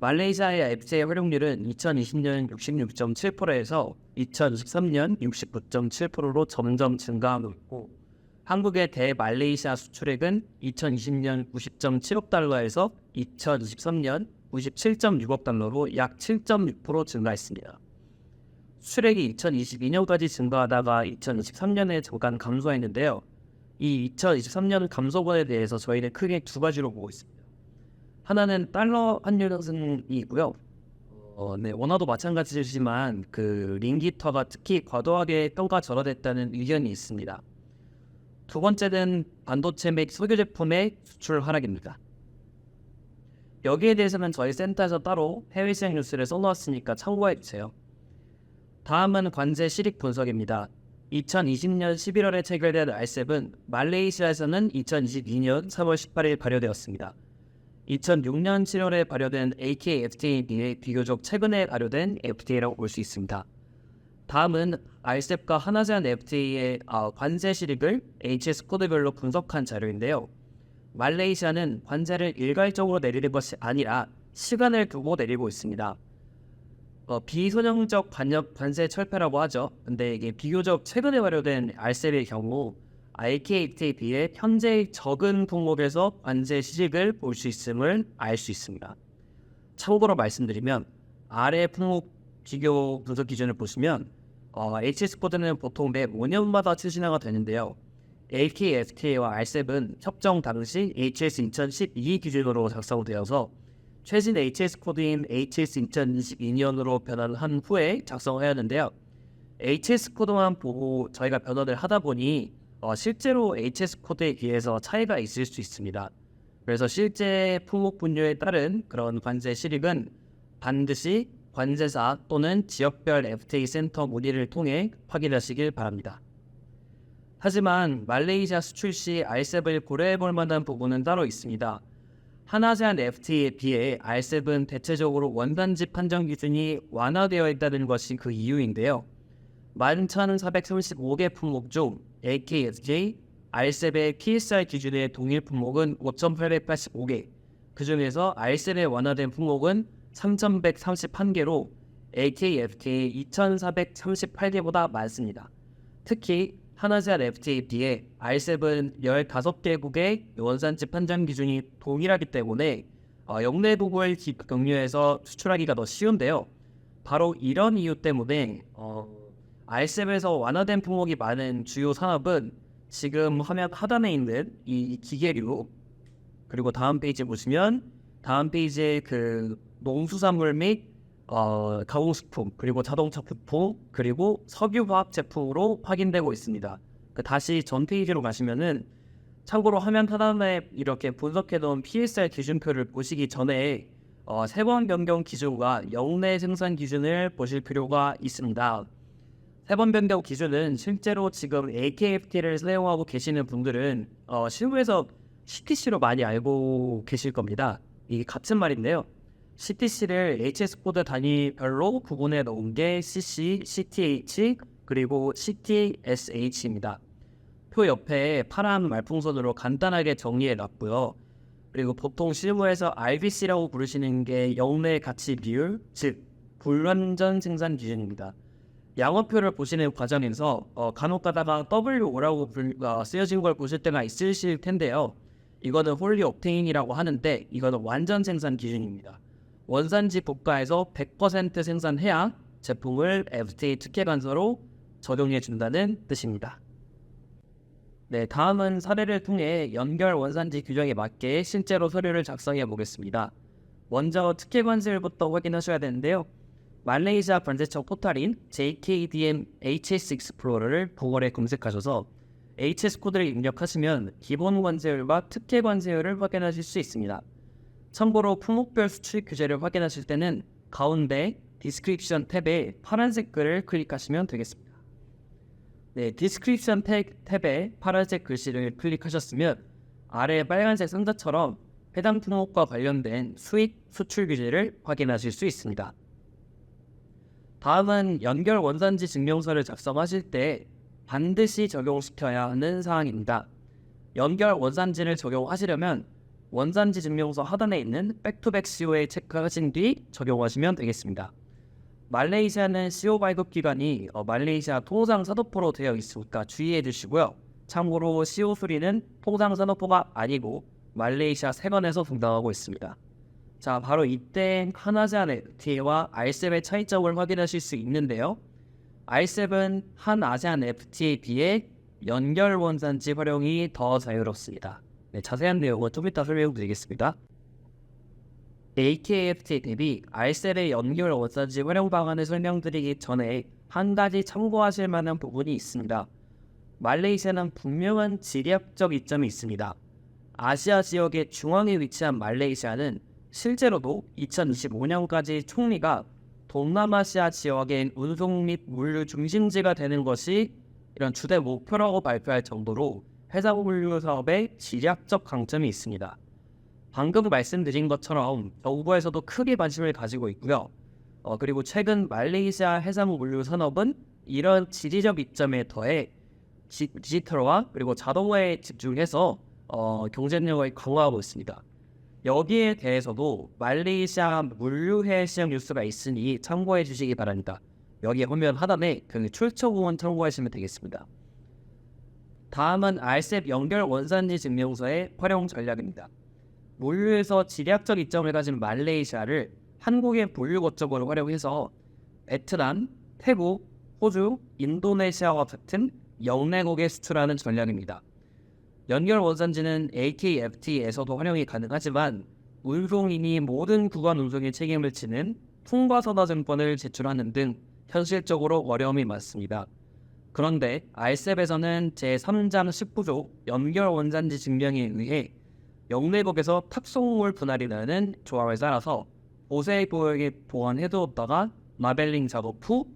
말레이시아의 FTA 활용률은 2020년 66.7%에서 2023년 69.7%로 점점 증가하고 있고 한국의 대말레이시아 수출액은 2020년 90.7억 달러에서 2023년 97.6억 달러로 약 7.6% 증가했습니다. 수출액이 2022년까지 증가하다가 2023년에 잠깐 감소했는데요. 이 2023년 감소분에 대해서 저희는 크게 두 가지로 보고 있습니다. 하나는 달러 환율 상승이고요. 원화도 마찬가지지만 그 링기터가 특히 과도하게 평가 절하됐다는 의견이 있습니다. 두 번째는 반도체 및 석유 제품의 수출 하락입니다. 여기에 대해서는 저희 센터에서 따로 해외 시장 뉴스를 써놓았으니까 참고해 주세요. 다음은 관세 실익 분석입니다. 2020년 11월에 체결된 RCEP은 말레이시아에서는 2022년 3월 18일 발효되었습니다. 2006년 7월에 발효된 AKFTA에 비해 비교적 최근에 발효된 FTA라고 볼 수 있습니다. 다음은 RCEP과 한아세안 FTA의 관세 실익을 HS 코드별로 분석한 자료인데요. 말레이시아는 관세를 일괄적으로 내리는 것이 아니라 시간을 두고 내리고 있습니다. 비선형적 관세 철폐라고 하죠. 근데 이게 비교적 최근에 발효된 RCEP의 경우 IKFTA에 비해 현재의 적은 품목에서 관세 실익을 볼 수 있음을 알 수 있습니다. 참고로 말씀드리면 아래 품목 비교 분석 기준을 보시면 HS 코드는 보통 매 5년마다 추진화가 되는데요. AKFTA와 RCEP은 협정 당시 HS 2012 기준으로 작성되어서 최신 HS 코드인 HS 2022년으로 변환한 후에 작성해야 하는데요. HS 코드만 보고 저희가 변환을 하다 보니 실제로 HS 코드에 비해서 차이가 있을 수 있습니다. 그래서 실제 품목 분류에 따른 그런 관세 실익은 반드시 관세사 또는 지역별 FTA 센터 문의를 통해 확인하시길 바랍니다. 하지만 말레이시아 수출 시 RCEP을 고려해 볼 만한 부분은 따로 있습니다. 한아세안 FTA에 비해 RCEP은 대체적으로 원단지 판정 기준이 완화되어 있다는 것이 그 이유인데요. 11,435개 품목 중 AKFTA, RCEP의 PSR 기준의 동일 품목은 5,885개, 그 중에서 RCEP에 완화된 품목은 3,131개로 AKFTA 2,438개보다 많습니다. 특히 한아세안 FTA에 비해 RCEP은 15개국의 원산지 판정 기준이 동일하기 때문에 역내부를 경유해서 수출하기가 더 쉬운데요. 바로 이런 이유 때문에 RCEP에서 완화된 품목이 많은 주요 산업은 지금 화면 하단에 있는 이 기계류, 그리고 다음 페이지 보시면 다음 페이지에 그 농수산물 및 가공식품, 그리고 자동차 부품, 그리고 석유화학 제품으로 확인되고 있습니다. 다시 전 페이지로 가시면은 참고로 화면 하단에 이렇게 분석해 놓은 PSR 기준표를 보시기 전에 세번 변경 기준과 역내 생산 기준을 보실 필요가 있습니다. 세번 변경 기준은 실제로 지금 AKFT를 사용하고 계시는 분들은 실무에서 CTC로 많이 알고 계실 겁니다. 이게 같은 말인데요. CTC를 HS 코드 단위별로 구분해 놓은 게 CC, CTH, 그리고 CTSH입니다. 표 옆에 파란 말풍선으로 간단하게 정리해 놨고요. 그리고 보통 실무에서 RBC라고 부르시는 게 역내 가치 비율, 즉 불완전 생산 기준입니다. 양어표를 보시는 과정에서 간혹 가다가 WO라고 쓰여진 걸 보실 때가 있으실 텐데요. 이거는 홀리 옵테인이라고 하는데 이거는 완전 생산 기준입니다. 원산지 국가에서 100% 생산해야 제품을 FTA 특혜 관서로 적용해 준다는 뜻입니다. 네, 다음은 사례를 통해 연결 원산지 규정에 맞게 실제로 서류를 작성해 보겠습니다. 먼저 특혜 관세율부터 확인하셔야 되는데요. 말레이시아 관세청 포털인 JKDM HS 익스플로러를 구글에 검색하셔서 HS 코드를 입력하시면 기본 관세율과 특혜 관세율을 확인하실 수 있습니다. 참고로 품목별 수출 규제를 확인하실 때는 가운데 디스크립션 탭에 파란색 글을 클릭하시면 되겠습니다. 네, 디스크립션 탭에 파란색 글씨를 클릭하셨으면 아래 빨간색 상자처럼 해당 품목과 관련된 수입 수출 규제를 확인하실 수 있습니다. 다음은 연결 원산지 증명서를 작성하실 때 반드시 적용시켜야 하는 사항입니다. 연결 원산지를 적용하시려면 원산지 증명서 하단에 있는 백투백 CO에 체크하신 뒤 적용하시면 되겠습니다. 말레이시아는 CO 발급 기관이 말레이시아 통상산업부로 되어 있으니까 주의해 주시고요. 참고로 CO 수리는 통상산업부가 아니고 말레이시아 세관에서 분담하고 있습니다. 자, 바로 이때 한아세안 FTA와 RCEP의 차이점을 확인하실 수 있는데요. RCEP은 한아세안 FTA에 비해 연결 원산지 활용이 더 자유롭습니다. 네, 자세한 내용은 좀 이따 설명드리겠습니다. AKFT 대비 RCEP의 연결 원산지 활용 방안을 설명드리기 전에 한 가지 참고하실 만한 부분이 있습니다. 말레이시아는 분명한 지리학적 이점이 있습니다. 아시아 지역의 중앙에 위치한 말레이시아는 실제로도 2025년까지 총리가 동남아시아 지역의 운송 및 물류 중심지가 되는 것이 이런 주된 목표라고 발표할 정도로 해상 물류 사업의 지리학적 강점이 있습니다. 방금 말씀드린 것처럼 정부에서도 크게 관심을 가지고 있고요. 그리고 최근 말레이시아 해상 물류 산업은 이런 지리적 이점에 더해 디지털화 그리고 자동화에 집중해서 경쟁력을 강화하고 있습니다. 여기에 대해서도 말레이시아 물류회 시장 뉴스가 있으니 참고해 주시기 바랍니다. 여기에 보면 하단에 그 출처 부분 참고하시면 되겠습니다. 다음은 RCEP 연결 원산지 증명서의 활용 전략입니다. 물류에서 지리학적 이점을 가진 말레이시아를 한국의 물류 거점으로 활용해서 베트남, 태국, 호주, 인도네시아와 같은 영내국에 수출하는 전략입니다. 연결 원산지는 AKFT에서도 활용이 가능하지만 운송인이 모든 구간 운송에 책임을 지는 통과선화증권을 제출하는 등 현실적으로 어려움이 많습니다. 그런데 RCEP에서는 제3장 19조 연결 원산지 증명에 의해 영내국에서 탑송물 분할이라는 조항을 따라서 보세 구역에 보관해두었다가 라벨링 작업 후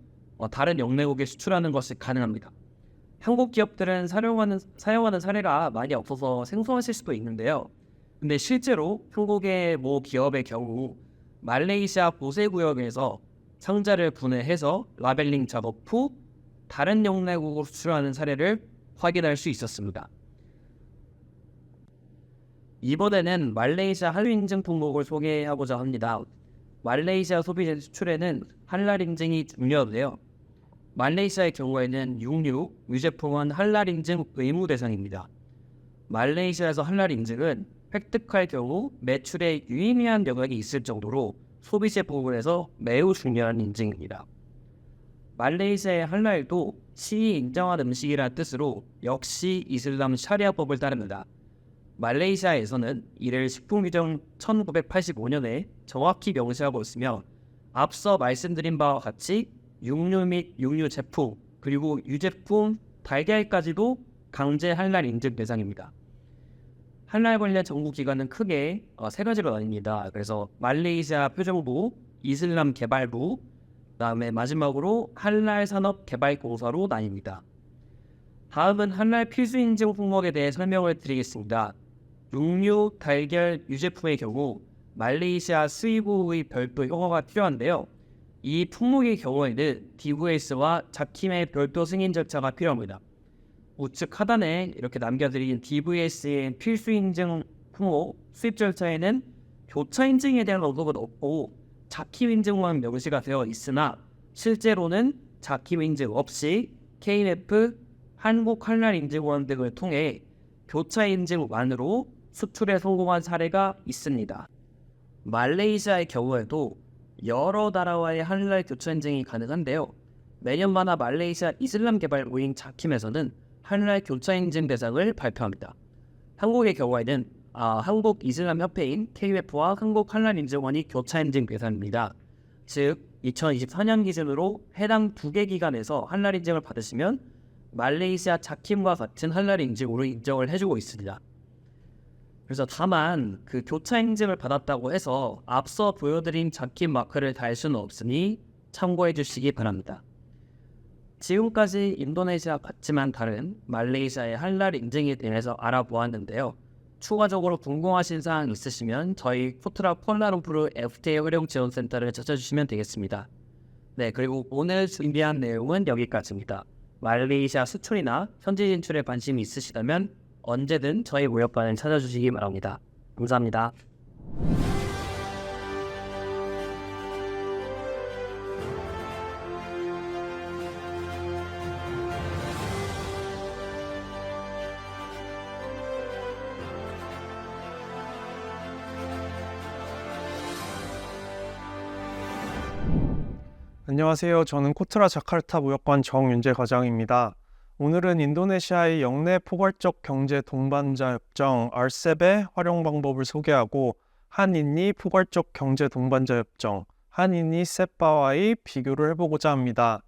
다른 영내국에 수출하는 것이 가능합니다. 한국 기업들은 사용하는 사례가 많이 없어서 생소하실 수도 있는데요. 근데 실제로 한국의 모 기업의 경우 말레이시아 보세 구역에서 상자를 분해해서 라벨링 작업 후 다른 영내국으로 수출하는 사례를 확인할 수 있었습니다. 이번에는 말레이시아 할부 인증 품목을 소개하고자 합니다. 말레이시아 소비재 수출에는 할랄 인증이 중요한데요. 말레이시아의 경우에는 육류, 유제품은 할랄 인증 의무 대상입니다. 말레이시아에서 할랄 인증은 획득할 경우 매출에 유의미한 영향이 있을 정도로 소비재 부분에서 매우 중요한 인증입니다. 말레이시아의 할랄도 시위 인정한 음식이라는 뜻으로 역시 이슬람 샤리아법을 따릅니다. 말레이시아에서는 이를 식품규정 1985년에 정확히 명시하고 있으며 앞서 말씀드린 바와 같이 육류 및 육류 제품 그리고 유제품, 달걀까지도 강제 할랄 인증 대상입니다. 할랄 관련 정부기관은 크게 세 가지로 나뉩니다. 그래서 말레이시아 표정부, 이슬람 개발부, 그다음에 마지막으로 할랄 산업 개발공사로 나뉩니다. 다음은 할랄 필수 인증 품목에 대해 설명을 드리겠습니다. 육류, 달걀, 유제품의 경우 말레이시아 수입국의 별도 허가가 필요한데요. 이 품목의 경우에는 DVS와 자킴의 별도 승인 절차가 필요합니다. 우측 하단에 이렇게 남겨드린 DVS의 필수 인증 품목 수입 절차에는 교차 인증에 대한 언급은 없고 자킴 인증만 명시가 되어 있으나 실제로는 자킴 인증 없이 KMF, 한국 할랄 인증원 등을 통해 교차 인증만으로 수출에 성공한 사례가 있습니다. 말레이시아의 경우에도 여러 나라와의 할랄 교차 인증이 가능한데요. 매년마다 말레이시아 이슬람 개발 모임 자킴에서는 할랄 교차 인증 대상을 발표합니다. 한국의 경우에는 한국 이슬람 협회인 KUF와 한국 할랄 인증원이 교차 인증 대상입니다. 즉 2024년 기준으로 해당 2개 기관에서 할랄 인증을 받으시면 말레이시아 자킴과 같은 할랄 인증으로 인정을 해주고 있습니다. 그래서 다만 그 교차 인증을 받았다고 해서 앞서 보여드린 자킴 마크를 달 수는 없으니 참고해 주시기 바랍니다. 지금까지 인도네시아 같지만 다른 말레이시아의 할랄 인증에 대해서 알아보았는데요. 추가적으로 궁금하신 사항 있으시면 저희 코트라 쿠알라룸푸르 FTA 활용지원센터를 찾아주시면 되겠습니다. 네, 그리고 오늘 준비한 내용은 여기까지입니다. 말레이시아 수출이나 현지 진출에 관심이 있으시다면 언제든 저희 무역관을 찾아주시기 바랍니다. 감사합니다. 안녕하세요. 저는 코트라 자카르타 무역관 정윤재 과장입니다. 오늘은 인도네시아의 영내 포괄적 경제 동반자 협정 RCEP의 활용 방법을 소개하고 한인니 포괄적 경제 동반자 협정 한인니 세파와의 비교를 해보고자 합니다.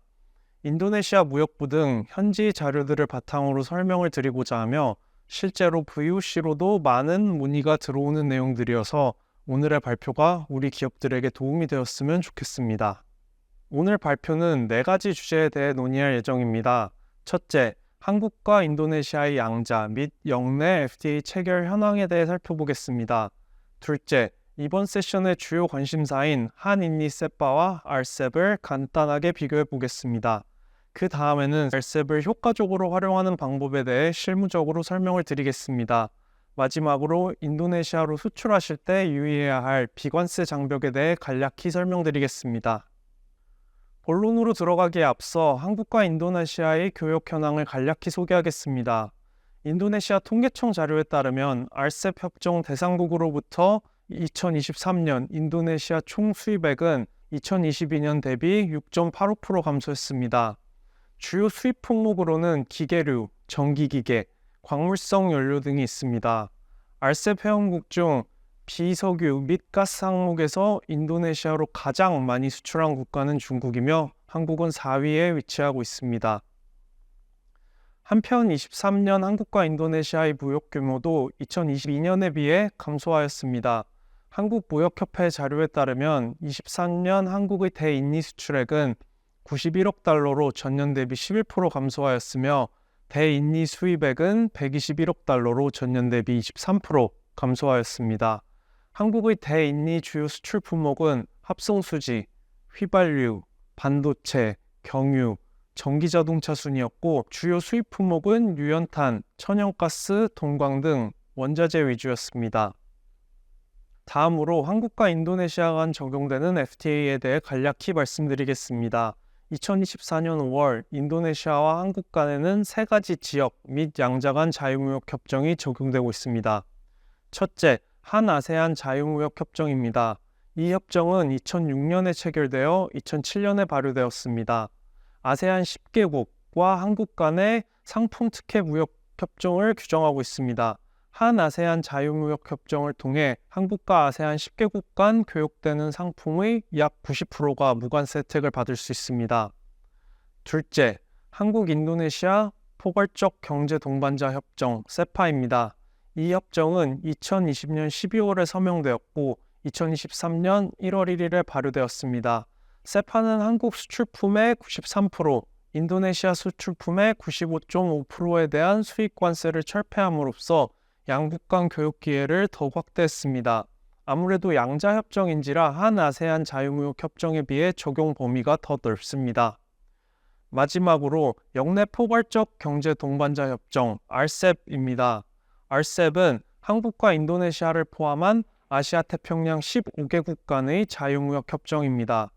인도네시아 무역부 등 현지 자료들을 바탕으로 설명을 드리고자 하며 실제로 VOC로도 많은 문의가 들어오는 내용들이어서 오늘의 발표가 우리 기업들에게 도움이 되었으면 좋겠습니다. 오늘 발표는 4가지 주제에 대해 논의할 예정입니다. 첫째, 한국과 인도네시아의 양자 및 영내 FTA 체결 현황에 대해 살펴보겠습니다. 둘째, 이번 세션의 주요 관심사인 한인니 세파와 RCEP을 간단하게 비교해 보겠습니다. 그 다음에는 RCEP을 효과적으로 활용하는 방법에 대해 실무적으로 설명을 드리겠습니다. 마지막으로 인도네시아로 수출하실 때 유의해야 할 비관세 장벽에 대해 간략히 설명드리겠습니다. 본론으로 들어가기에 앞서 한국과 인도네시아의 교역 현황을 간략히 소개하겠습니다. 인도네시아 통계청 자료에 따르면 RCEP 협정 대상국으로부터 2023년 인도네시아 총 수입액은 2022년 대비 6.85% 감소했습니다. 주요 수입 품목으로는 기계류, 전기기계, 광물성 연료 등이 있습니다. RCEP 회원국 중 비석유 및 가스 항목에서 인도네시아로 가장 많이 수출한 국가는 중국이며 한국은 4위에 위치하고 있습니다. 한편 23년 한국과 인도네시아의 무역 규모도 2022년에 비해 감소하였습니다. 한국무역협회 자료에 따르면 23년 한국의 대인리 수출액은 91억 달러로 전년 대비 11% 감소하였으며 대인리 수입액은 121억 달러로 전년 대비 23% 감소하였습니다. 한국의 대인리 주요 수출 품목은 합성수지, 휘발유, 반도체, 경유, 전기자동차 순이었고 주요 수입 품목은 유연탄, 천연가스, 동광 등 원자재 위주였습니다. 다음으로 한국과 인도네시아 간 적용되는 FTA에 대해 간략히 말씀드리겠습니다. 2024년 5월 인도네시아와 한국 간에는 3가지 지역 및 양자 간 자유무역 협정이 적용되고 있습니다. 첫째, 한아세안 자유무역 협정입니다. 이 협정은 2006년에 체결되어 2007년에 발효되었습니다. 아세안 10개국과 한국 간의 상품 특혜 무역 협정을 규정하고 있습니다. 한아세안 자유무역 협정을 통해 한국과 아세안 10개국 간 교역되는 상품의 약 90%가 무관세 혜택을 받을 수 있습니다. 둘째, 한국-인도네시아 포괄적 경제 동반자 협정 세파입니다. 이 협정은 2020년 12월에 서명되었고 2023년 1월 1일에 발효되었습니다. 세파는 한국 수출품의 93%, 인도네시아 수출품의 95.5%에 대한 수입 관세를 철폐함으로써 양국 간 교역 기회를 더욱 확대했습니다. 아무래도 양자 협정인지라 한아세안 자유무역 협정에 비해 적용 범위가 더 넓습니다. 마지막으로 영내 포괄적 경제 동반자 협정 RCEP입니다. RCEP은 한국과 인도네시아를 포함한 아시아 태평양 15개국 간의 자유무역 협정입니다.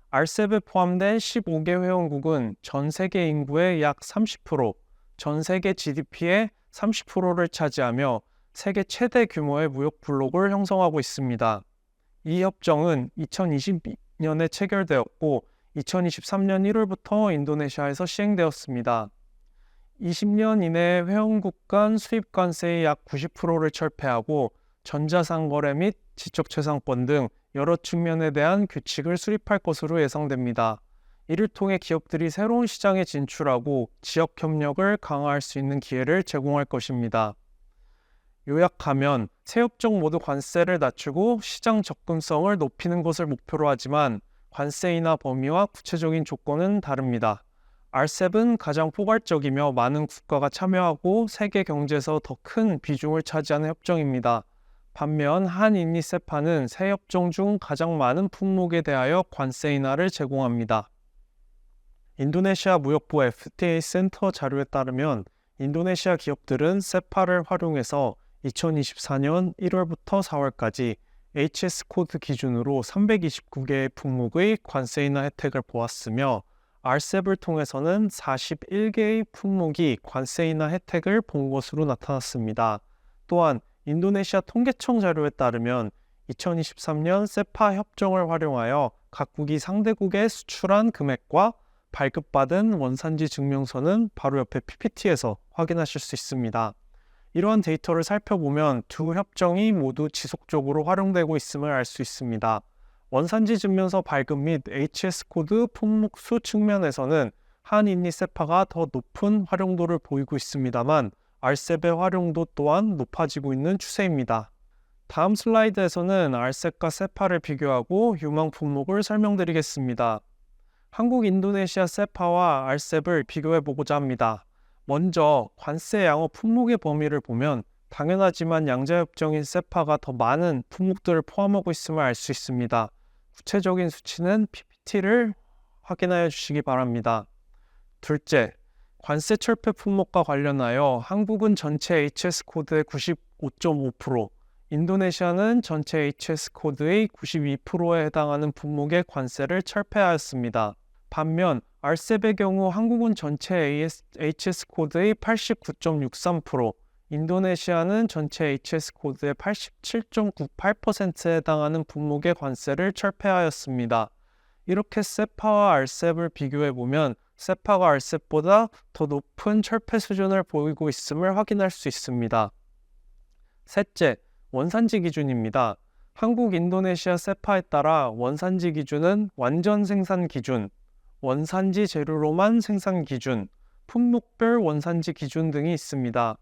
RCEP에 포함된 15개 회원국은 전 세계 인구의 약 30%, 전 세계 GDP의 30%를 차지하며 세계 최대 규모의 무역 블록을 형성하고 있습니다. 이 협정은 2022년에 체결되었고 2023년 1월부터 인도네시아에서 시행되었습니다. 20년 이내 회원국 간 수입 관세의 약 90%를 철폐하고 전자상거래 및 지적재산권 등 여러 측면에 대한 규칙을 수립할 것으로 예상됩니다. 이를 통해 기업들이 새로운 시장에 진출하고 지역 협력을 강화할 수 있는 기회를 제공할 것입니다. 요약하면 새 협정 모두 관세를 낮추고 시장 접근성을 높이는 것을 목표로 하지만 관세 인하 범위와 구체적인 조건은 다릅니다. RCEP은 가장 포괄적이며 많은 국가가 참여하고 세계 경제에서 더 큰 비중을 차지하는 협정입니다. 반면 한인니 세파는 새 협정 중 가장 많은 품목에 대하여 관세 인하를 제공합니다. 인도네시아 무역부 FTA 센터 자료에 따르면 인도네시아 기업들은 세파를 활용해서 2024년 1월부터 4월까지 HS 코드 기준으로 329개의 품목의 관세 인하 혜택을 보았으며 RCEP을 통해서는 41개의 품목이 관세 인하 혜택을 본 것으로 나타났습니다. 또한 인도네시아 통계청 자료에 따르면 2023년 세파 협정을 활용하여 각국이 상대국에 수출한 금액과 발급받은 원산지 증명서는 바로 옆에 PPT에서 확인하실 수 있습니다. 이러한 데이터를 살펴보면 두 협정이 모두 지속적으로 활용되고 있음을 알 수 있습니다. 원산지 증명서 발급 및 HS 코드 품목수 측면에서는 한인니 세파가 더 높은 활용도를 보이고 있습니다만 RCEP의 활용도 또한 높아지고 있는 추세입니다. 다음 슬라이드에서는 RCEP과 세파를 비교하고 유망 품목을 설명드리겠습니다. 한국, 인도네시아 세파와 RCEP을 비교해 보고자 합니다. 먼저 관세 양호 품목의 범위를 보면 당연하지만 양자협정인 세파가 더 많은 품목들을 포함하고 있음을 알 수 있습니다. 구체적인 수치는 PPT를 확인하여 주시기 바랍니다. 둘째, 관세 철폐 품목과 관련하여 한국은 전체 HS 코드의 95.5%, 인도네시아는 전체 HS 코드의 92%에 해당하는 품목의 관세를 철폐하였습니다. 반면 RCEP의 경우 한국은 전체 HS 코드의 89.63%, 인도네시아는 전체 HS 코드의 87.98%에 해당하는 품목의 관세를 철폐하였습니다. 이렇게 세파와 RCEP을 비교해보면 세파가 RCEP보다 더 높은 철폐 수준을 보이고 있음을 확인할 수 있습니다. 셋째, 원산지 기준입니다. 한국, 인도네시아 세파에 따라 원산지 기준은 완전 생산 기준, 원산지 재료로만 생산 기준, 품목별 원산지 기준 등이 있습니다.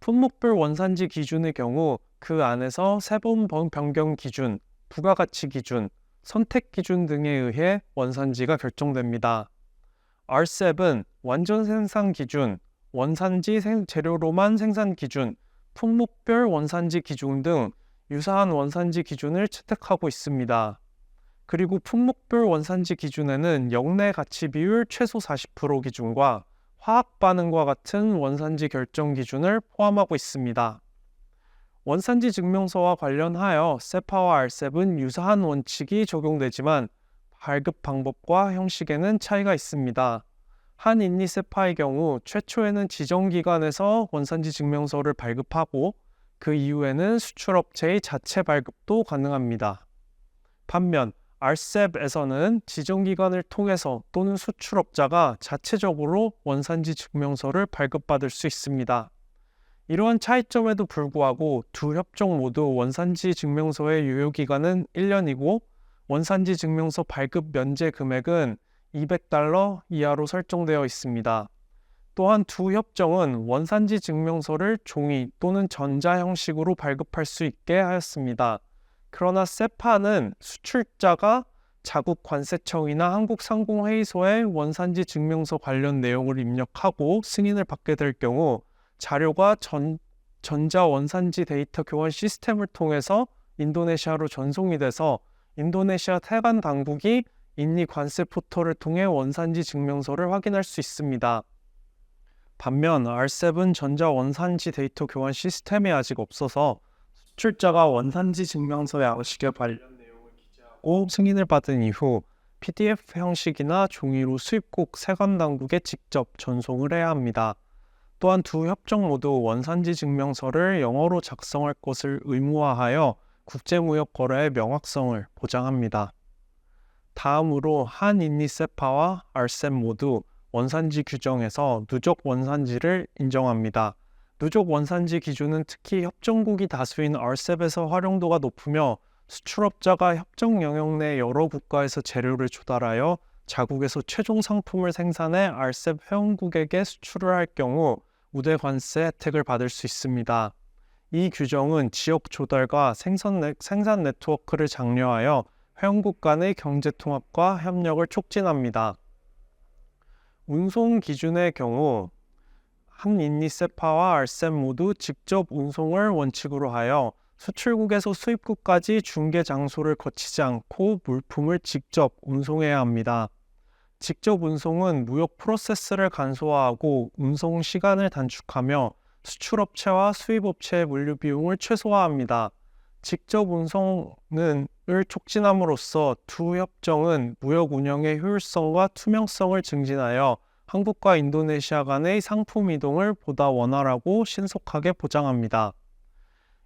품목별 원산지 기준의 경우 그 안에서 세번 변경 기준, 부가가치 기준, 선택 기준 등에 의해 원산지가 결정됩니다. RCEP은 완전 생산 기준, 원산지 재료로만 생산 기준, 품목별 원산지 기준 등 유사한 원산지 기준을 채택하고 있습니다. 그리고 품목별 원산지 기준에는 역내 가치 비율 최소 40% 기준과 화학 반응과 같은 원산지 결정 기준을 포함하고 있습니다. 원산지 증명서와 관련하여 세파와 RCEP은 유사한 원칙이 적용되지만 발급 방법과 형식에는 차이가 있습니다. 한인니 세파의 경우 최초에는 지정기관에서 원산지 증명서를 발급하고 그 이후에는 수출업체의 자체 발급도 가능합니다. 반면 RCEP에서는 지정기관을 통해서 또는 수출업자가 자체적으로 원산지 증명서를 발급받을 수 있습니다. 이러한 차이점에도 불구하고 두 협정 모두 원산지 증명서의 유효기간은 1년이고 원산지 증명서 발급 면제 금액은 $200 이하로 설정되어 있습니다. 또한 두 협정은 원산지 증명서를 종이 또는 전자 형식으로 발급할 수 있게 하였습니다. 그러나 세파는 수출자가 자국 관세청이나 한국상공회의소에 원산지 증명서 관련 내용을 입력하고 승인을 받게 될 경우 자료가 전자 원산지 데이터 교환 시스템을 통해서 인도네시아로 전송이 돼서 인도네시아 태관 당국이 인니 관세 포털을 통해 원산지 증명서를 확인할 수 있습니다. 반면 RCEP은 전자 원산지 데이터 교환 시스템이 아직 없어서 수출자가 원산지 증명서 양식에 관련 내용을 기재하고 승인을 받은 이후 PDF 형식이나 종이로 수입국 세관 당국에 직접 전송을 해야 합니다. 또한 두 협정 모두 원산지 증명서를 영어로 작성할 것을 의무화하여 국제무역 거래의 명확성을 보장합니다. 다음으로 한인니 세파와 RCEP 모두 원산지 규정에서 누적 원산지를 인정합니다. 누적 원산지 기준은 특히 협정국이 다수인 RCEP에서 활용도가 높으며 수출업자가 협정 영역 내 여러 국가에서 재료를 조달하여 자국에서 최종 상품을 생산해 RCEP 회원국에게 수출을 할 경우 우대 관세 혜택을 받을 수 있습니다. 이 규정은 지역 조달과 생산 네트워크를 장려하여 회원국 간의 경제 통합과 협력을 촉진합니다. 운송 기준의 경우 한인니 세파와 RCEP 모두 직접 운송을 원칙으로 하여 수출국에서 수입국까지 중개 장소를 거치지 않고 물품을 직접 운송해야 합니다. 직접 운송은 무역 프로세스를 간소화하고 운송 시간을 단축하며 수출업체와 수입업체의 물류 비용을 최소화합니다. 직접 운송을 촉진함으로써 두 협정은 무역 운영의 효율성과 투명성을 증진하여 한국과 인도네시아 간의 상품 이동을 보다 원활하고 신속하게 보장합니다.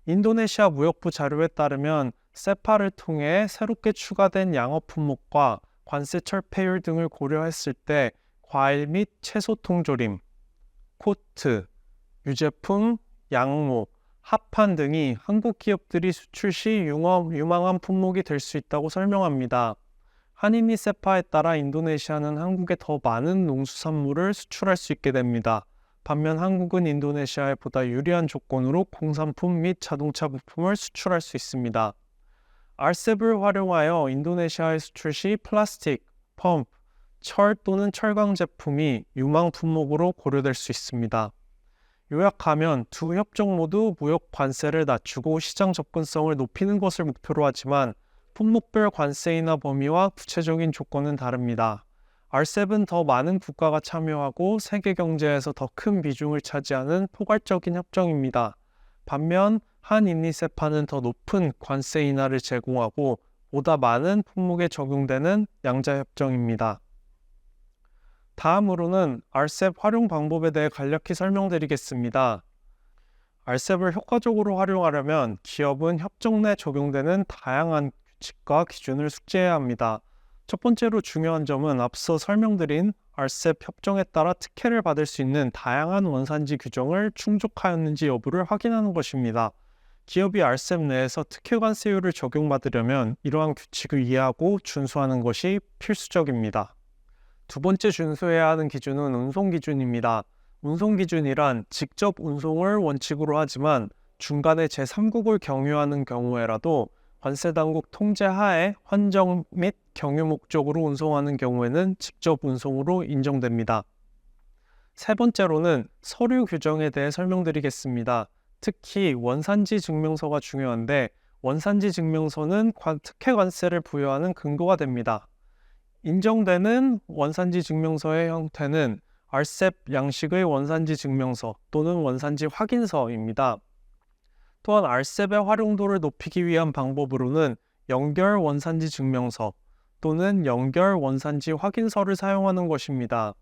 인도네시아 무역부 자료에 따르면 세파를 통해 새롭게 추가된 양어 품목과 관세 철폐율 등을 고려했을 때 과일 및 채소 통조림, 코트, 유제품, 양모, 합판 등이 한국 기업들이 수출 시 유망한 품목이 될 수 있다고 설명합니다. 한인이 세파에 따라 인도네시아는 한국에 더 많은 농수산물을 수출할 수 있게 됩니다. 반면 한국은 인도네시아에 보다 유리한 조건으로 공산품 및 자동차 부품을 수출할 수 있습니다. RCEP을 활용하여 인도네시아에 수출 시 플라스틱, 펌프, 철 또는 철강 제품이 유망 품목으로 고려될 수 있습니다. 요약하면 두 협정 모두 무역 관세를 낮추고 시장 접근성을 높이는 것을 목표로 하지만 품목별 관세이나 범위와 구체적인 조건은 다릅니다. RCEP은 더 많은 국가가 참여하고 세계 경제에서 더 큰 비중을 차지하는 포괄적인 협정입니다. 반면 한인니 세파는 더 높은 관세 인하를 제공하고 보다 많은 품목에 적용되는 양자 협정입니다. 다음으로는 RCEP 활용 방법에 대해 간략히 설명드리겠습니다. RCEP을 효과적으로 활용하려면 기업은 협정 내 적용되는 다양한 규칙과 기준을 숙지해야 합니다. 첫 번째로 중요한 점은 앞서 설명드린 RCEP 협정에 따라 특혜를 받을 수 있는 다양한 원산지 규정을 충족하였는지 여부를 확인하는 것입니다. 기업이 RCEP 내에서 특혜 관세율을 적용받으려면 이러한 규칙을 이해하고 준수하는 것이 필수적입니다. 두 번째 준수해야 하는 기준은 운송 기준입니다. 운송 기준이란 직접 운송을 원칙으로 하지만 중간에 제3국을 경유하는 경우에라도 관세당국 통제 하에 환정 및 경유 목적으로 운송하는 경우에는 직접 운송으로 인정됩니다. 세 번째로는 서류 규정에 대해 설명드리겠습니다. 특히 원산지 증명서가 중요한데 원산지 증명서는 특혜 관세를 부여하는 근거가 됩니다. 인정되는 원산지 증명서의 형태는 RCEP 양식의 원산지 증명서 또는 원산지 확인서입니다. 또한 RCEP의 활용도를 높이기 위한 방법으로는 연결 원산지 증명서 또는 연결 원산지 확인서를 사용하는 것입니다.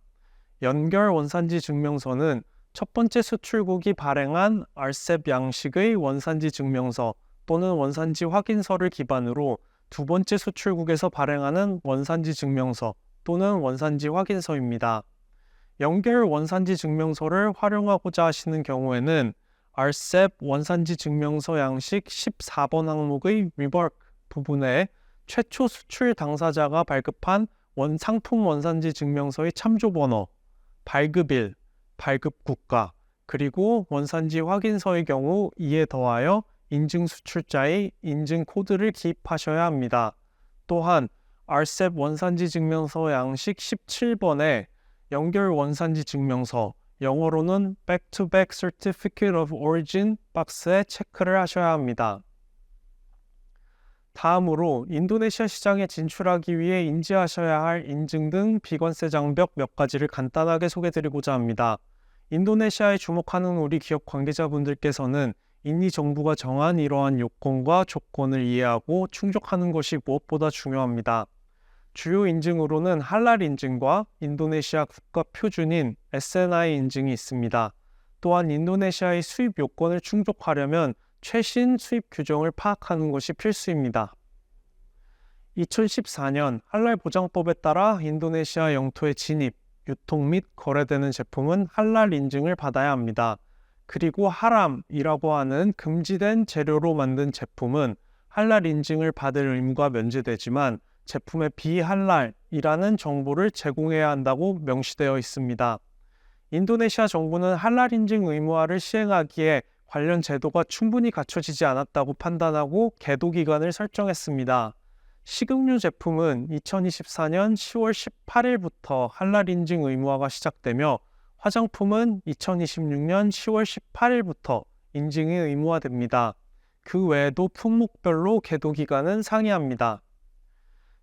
연결 원산지 증명서는 첫 번째 수출국이 발행한 RCEP 양식의 원산지 증명서 또는 원산지 확인서를 기반으로 두 번째 수출국에서 발행하는 원산지 증명서 또는 원산지 확인서입니다. 연결 원산지 증명서를 활용하고자 하시는 경우에는 RCEP 원산지 증명서 양식 14번 항목의 Rework 부분에 최초 수출 당사자가 발급한 상품 원산지 증명서의 참조 번호, 발급일, 발급 국가, 그리고 원산지 확인서의 경우 이에 더하여 인증 수출자의 인증 코드를 기입하셔야 합니다. 또한 RCEP 원산지 증명서 양식 17번에 연결 원산지 증명서, 영어로는 Back-to-Back Certificate of Origin 박스에 체크를 하셔야 합니다. 다음으로 인도네시아 시장에 진출하기 위해 인지하셔야 할 인증 등 비관세 장벽 몇 가지를 간단하게 소개드리고자 합니다. 인도네시아에 주목하는 우리 기업 관계자분들께서는 인니 정부가 정한 이러한 요건과 조건을 이해하고 충족하는 것이 무엇보다 중요합니다. 주요 인증으로는 할랄 인증과 인도네시아 국가 표준인 SNI 인증이 있습니다. 또한 인도네시아의 수입 요건을 충족하려면 최신 수입 규정을 파악하는 것이 필수입니다. 2014년 할랄 보장법에 따라 인도네시아 영토에 진입, 유통 및 거래되는 제품은 할랄 인증을 받아야 합니다. 그리고 하람이라고 하는 금지된 재료로 만든 제품은 할랄 인증을 받을 의무가 면제되지만 제품의 비할랄이라는 정보를 제공해야 한다고 명시되어 있습니다. 인도네시아 정부는 할랄 인증 의무화를 시행하기에 관련 제도가 충분히 갖춰지지 않았다고 판단하고 계도 기간을 설정했습니다. 식용유 제품은 2024년 10월 18일부터 할랄 인증 의무화가 시작되며 화장품은 2026년 10월 18일부터 인증이 의무화됩니다. 그 외에도 품목별로 계도 기간은 상이합니다.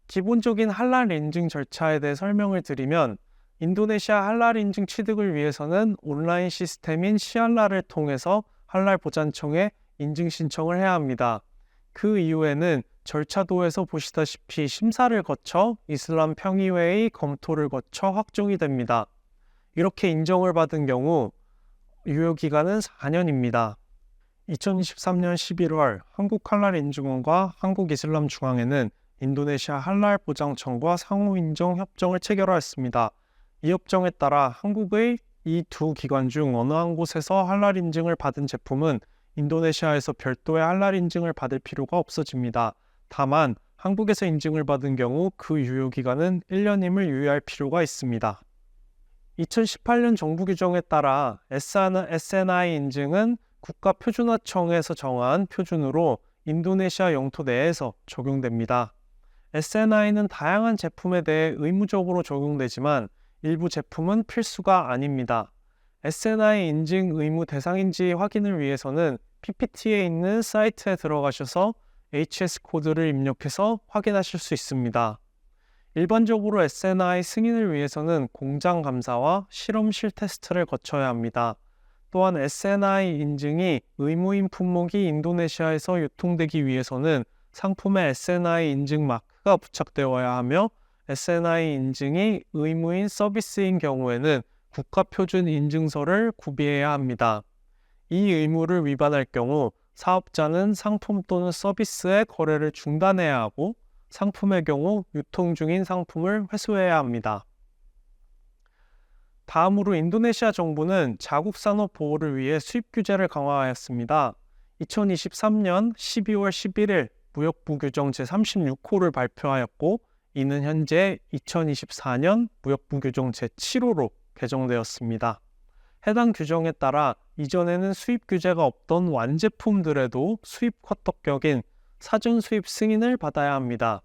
기본적인 할랄 인증 절차에 대해 설명을 드리면 인도네시아 할랄 인증 취득을 위해서는 온라인 시스템인 시할랄을 통해서 할랄 보장청에 인증 신청을 해야 합니다. 그 이후에는 절차도에서 보시다시피 심사를 거쳐 이슬람 평의회의 검토를 거쳐 확정이 됩니다. 이렇게 인정을 받은 경우 유효기간은 4년입니다. 2023년 11월 한국할랄인증원과 한국이슬람중앙회는 인도네시아 할랄 보장청과 상호 인정 협정을 체결하였습니다. 이 협정에 따라 한국의 이 두 기관 중 어느 한 곳에서 할랄 인증을 받은 제품은 인도네시아에서 별도의 할랄 인증을 받을 필요가 없어집니다. 다만 한국에서 인증을 받은 경우 그 유효 기간은 1년임을 유의할 필요가 있습니다. 2018년 정부 규정에 따라 SNI 인증은 국가표준화청에서 정한 표준으로 인도네시아 영토 내에서 적용됩니다. SNI는 다양한 제품에 대해 의무적으로 적용되지만 일부 제품은 필수가 아닙니다. SNI 인증 의무 대상인지 확인을 위해서는 PPT에 있는 사이트에 들어가셔서 HS 코드를 입력해서 확인하실 수 있습니다. 일반적으로 SNI 승인을 위해서는 공장 감사와 실험실 테스트를 거쳐야 합니다. 또한 SNI 인증이 의무인 품목이 인도네시아에서 유통되기 위해서는 상품에 SNI 인증 마크가 부착되어야 하며 SNI 인증이 의무인 서비스인 경우에는 국가표준 인증서를 구비해야 합니다. 이 의무를 위반할 경우 사업자는 상품 또는 서비스의 거래를 중단해야 하고 상품의 경우 유통 중인 상품을 회수해야 합니다. 다음으로 인도네시아 정부는 자국 산업 보호를 위해 수입 규제를 강화하였습니다. 2023년 12월 11일 무역부 규정 제36호를 발표하였고 이는 현재 2024년 무역부 규정 제7호로 개정되었습니다. 해당 규정에 따라 이전에는 수입 규제가 없던 완제품들에도 수입 쿼터격인 사전 수입 승인을 받아야 합니다.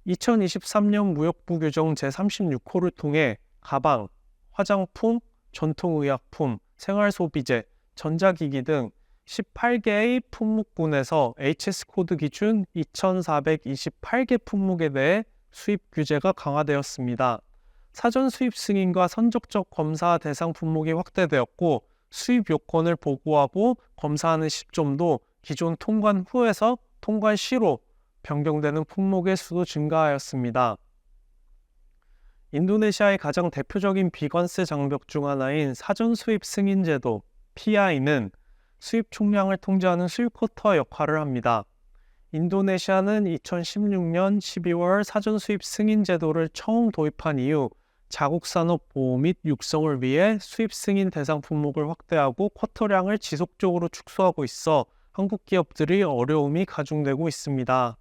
2023년 무역부 규정 제36호를 통해 가방, 화장품, 전통의약품, 생활소비재, 전자기기 등 18개의 품목군에서 HS 코드 기준 2,428개 품목에 대해 수입 규제가 강화되었습니다. 사전 수입 승인과 선적적 검사 대상 품목이 확대되었고 수입 요건을 보고하고 검사하는 시점도 기존 통관 후에서 통관 시로 변경되는 품목의 수도 증가하였습니다. 인도네시아의 가장 대표적인 비관세 장벽 중 하나인 사전 수입 승인 제도 PI는 수입 총량을 통제하는 수입 쿼터 역할을 합니다. 인도네시아는 2016년 12월 사전 수입 승인 제도를 처음 도입한 이후 자국 산업 보호 및 육성을 위해 수입 승인 대상 품목을 확대하고 쿼터량을 지속적으로 축소하고 있어 한국 기업들이 어려움이 가중되고 있습니다.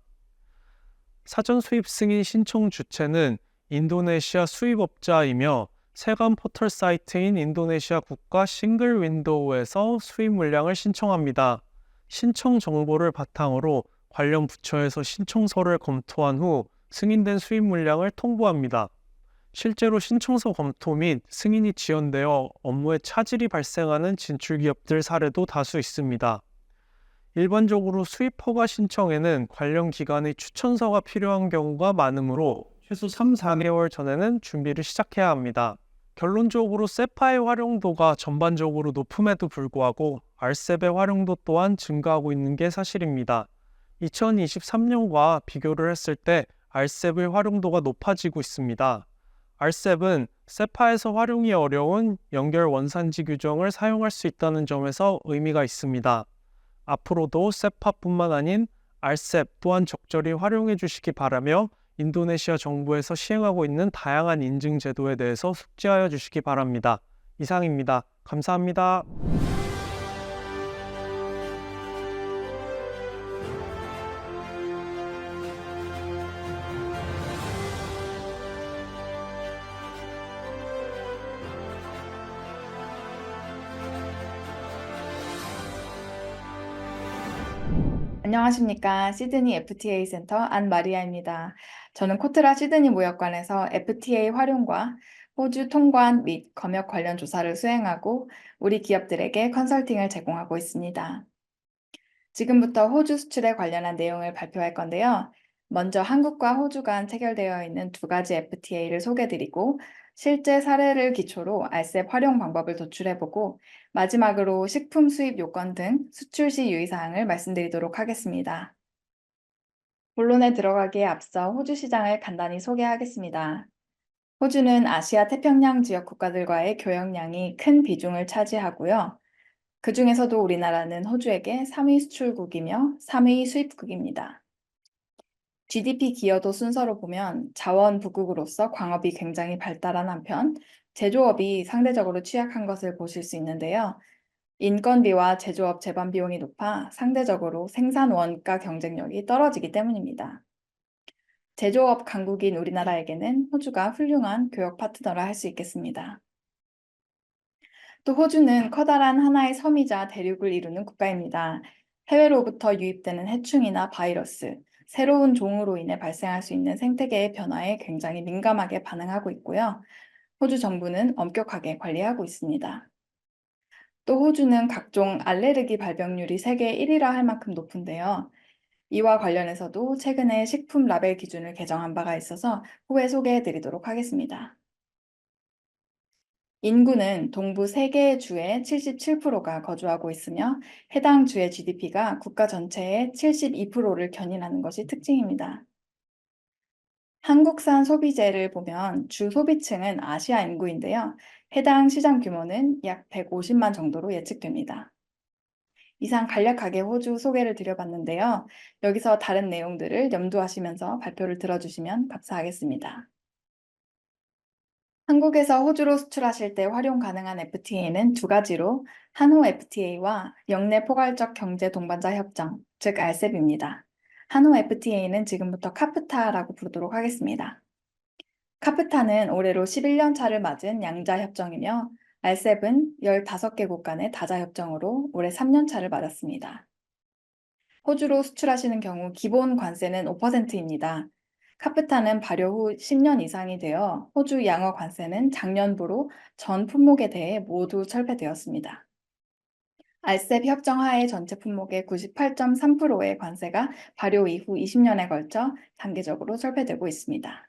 사전 수입 승인 신청 주체는 인도네시아 수입업자이며 세관 포털 사이트인 인도네시아 국가 싱글 윈도우에서 수입 물량을 신청합니다. 신청 정보를 바탕으로 관련 부처에서 신청서를 검토한 후 승인된 수입 물량을 통보합니다. 실제로 신청서 검토 및 승인이 지연되어 업무에 차질이 발생하는 진출 기업들 사례도 다수 있습니다. 일반적으로 수입 허가 신청에는 관련 기관의 추천서가 필요한 경우가 많으므로 최소 3-4개월 전에는 준비를 시작해야 합니다. 결론적으로 세파의 활용도가 전반적으로 높음에도 불구하고 RCEP의 활용도 또한 증가하고 있는 게 사실입니다. 2023년과 비교를 했을 때 RCEP의 활용도가 높아지고 있습니다. RCEP은 세파에서 활용이 어려운 연결 원산지 규정을 사용할 수 있다는 점에서 의미가 있습니다. 앞으로도 세파뿐만 아닌 RCEP 또한 적절히 활용해 주시기 바라며 인도네시아 정부에서 시행하고 있는 다양한 인증 제도에 대해서 숙지하여 주시기 바랍니다. 이상입니다. 감사합니다. 안녕하십니까. 시드니 FTA 센터 안마리아입니다. 저는 코트라 시드니 무역관에서 FTA 활용과 호주 통관 및 검역 관련 조사를 수행하고 우리 기업들에게 컨설팅을 제공하고 있습니다. 지금부터 호주 수출에 관련한 내용을 발표할 건데요. 먼저 한국과 호주 간 체결되어 있는 두 가지 FTA를 소개드리고 실제 사례를 기초로 RCEP 활용 방법을 도출해보고 마지막으로 식품 수입 요건 등 수출 시 유의사항을 말씀드리도록 하겠습니다. 본론에 들어가기에 앞서 호주 시장을 간단히 소개하겠습니다. 호주는 아시아 태평양 지역 국가들과의 교역량이 큰 비중을 차지하고요. 그 중에서도 우리나라는 호주에게 3위 수출국이며 3위 수입국입니다. GDP 기여도 순서로 보면 자원부국으로서 광업이 굉장히 발달한 한편 제조업이 상대적으로 취약한 것을 보실 수 있는데요. 인건비와 제조업 재반 비용이 높아 상대적으로 생산 원가 경쟁력이 떨어지기 때문입니다. 제조업 강국인 우리나라에게는 호주가 훌륭한 교역 파트너라 할 수 있겠습니다. 또 호주는 커다란 하나의 섬이자 대륙을 이루는 국가입니다. 해외로부터 유입되는 해충이나 바이러스, 새로운 종으로 인해 발생할 수 있는 생태계의 변화에 굉장히 민감하게 반응하고 있고요. 호주 정부는 엄격하게 관리하고 있습니다. 또 호주는 각종 알레르기 발병률이 세계 1위라 할 만큼 높은데요. 이와 관련해서도 최근에 식품 라벨 기준을 개정한 바가 있어서 후에 소개해 드리도록 하겠습니다. 인구는 동부 3개의 주의 77%가 거주하고 있으며 해당 주의 GDP가 국가 전체의 72%를 견인하는 것이 특징입니다. 한국산 소비재를 보면 주 소비층은 아시아 인구인데요. 해당 시장 규모는 약 150만 정도로 예측됩니다. 이상 간략하게 호주 소개를 드려봤는데요. 여기서 다른 내용들을 염두하시면서 발표를 들어주시면 감사하겠습니다. 한국에서 호주로 수출하실 때 활용 가능한 FTA는 두 가지로 한호 FTA와 영내 포괄적 경제 동반자 협정, 즉 RCEP입니다. 한호 FTA는 지금부터 카프타라고 부르도록 하겠습니다. 카프타는 올해로 11년 차를 맞은 양자 협정이며 RCEP은 15개국 간의 다자 협정으로 올해 3년 차를 맞았습니다. 호주로 수출하시는 경우 기본 관세는 5%입니다. 카프타는 발효 후 10년 이상이 되어 호주 양어 관세는 작년부로 전 품목에 대해 모두 철폐되었습니다. RCEP 협정 하에 전체 품목의 98.3%의 관세가 발효 이후 20년에 걸쳐 단계적으로 철폐되고 있습니다.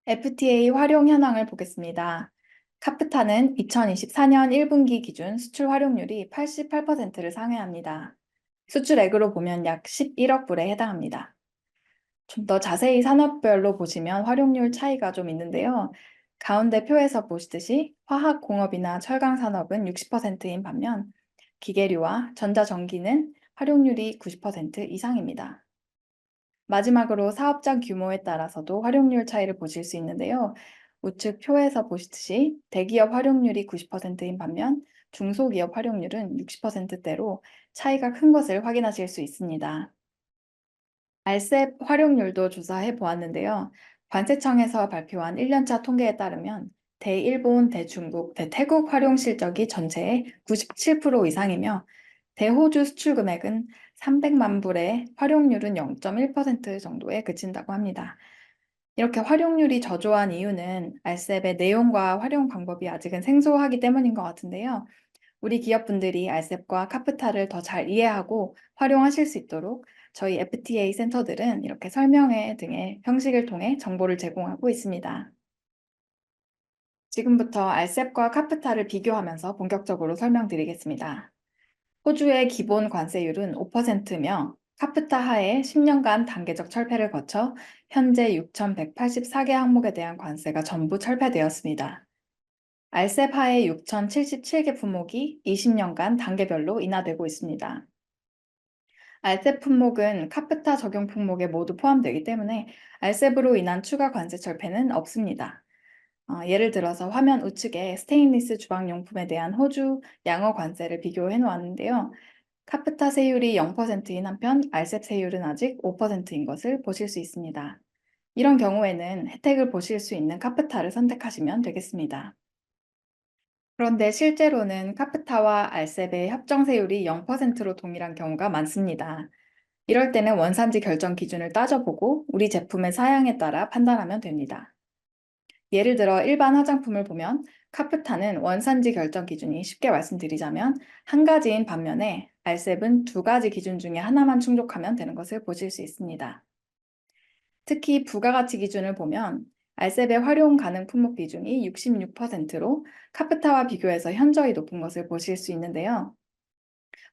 FTA 활용 현황을 보겠습니다. 카프타는 2024년 1분기 기준 수출 활용률이 88%를 상회합니다. 수출액으로 보면 약 11억 불에 해당합니다. 좀 더 자세히 산업별로 보시면 활용률 차이가 좀 있는데요. 가운데 표에서 보시듯이 화학공업이나 철강산업은 60%인 반면 기계류와 전자전기는 활용률이 90% 이상입니다. 마지막으로 사업장 규모에 따라서도 활용률 차이를 보실 수 있는데요. 우측 표에서 보시듯이 대기업 활용률이 90%인 반면 중소기업 활용률은 60%대로 차이가 큰 것을 확인하실 수 있습니다. RCEP 활용률도 조사해 보았는데요. 관세청에서 발표한 1년차 통계에 따르면 대일본, 대중국, 대태국 활용 실적이 전체의 97% 이상이며 대호주 수출 금액은 300만 불에 활용률은 0.1% 정도에 그친다고 합니다. 이렇게 활용률이 저조한 이유는 RCEP의 내용과 활용 방법이 아직은 생소하기 때문인 것 같은데요. 우리 기업분들이 RCEP과 카프타를 더 잘 이해하고 활용하실 수 있도록 저희 FTA 센터들은 이렇게 설명회 등의 형식을 통해 정보를 제공하고 있습니다. 지금부터 RCEP과 카프타를 비교하면서 본격적으로 설명드리겠습니다. 호주의 기본 관세율은 5%며 카프타 하에 10년간 단계적 철폐를 거쳐 현재 6,184개 항목에 대한 관세가 전부 철폐되었습니다. RCEP 하에 6,077개 품목이 20년간 단계별로 인하되고 있습니다. RCEP 품목은 카프타 적용 품목에 모두 포함되기 때문에 RCEP으로 인한 추가 관세 철폐는 없습니다. 예를 들어서 화면 우측에 스테인리스 주방용품에 대한 호주 양어 관세를 비교해 놓았는데요. 카프타 세율이 0%인 한편 RCEP 세율은 아직 5%인 것을 보실 수 있습니다. 이런 경우에는 혜택을 보실 수 있는 카프타를 선택하시면 되겠습니다. 그런데 실제로는 카프타와 RCEP의 협정 세율이 0%로 동일한 경우가 많습니다. 이럴 때는 원산지 결정 기준을 따져보고 우리 제품의 사양에 따라 판단하면 됩니다. 예를 들어 일반 화장품을 보면 카프타는 원산지 결정 기준이 쉽게 말씀드리자면 한 가지인 반면에 RCEP은 두 가지 기준 중에 하나만 충족하면 되는 것을 보실 수 있습니다. 특히 부가가치 기준을 보면 RCEP의 활용 가능 품목 비중이 66%로 카프타와 비교해서 현저히 높은 것을 보실 수 있는데요.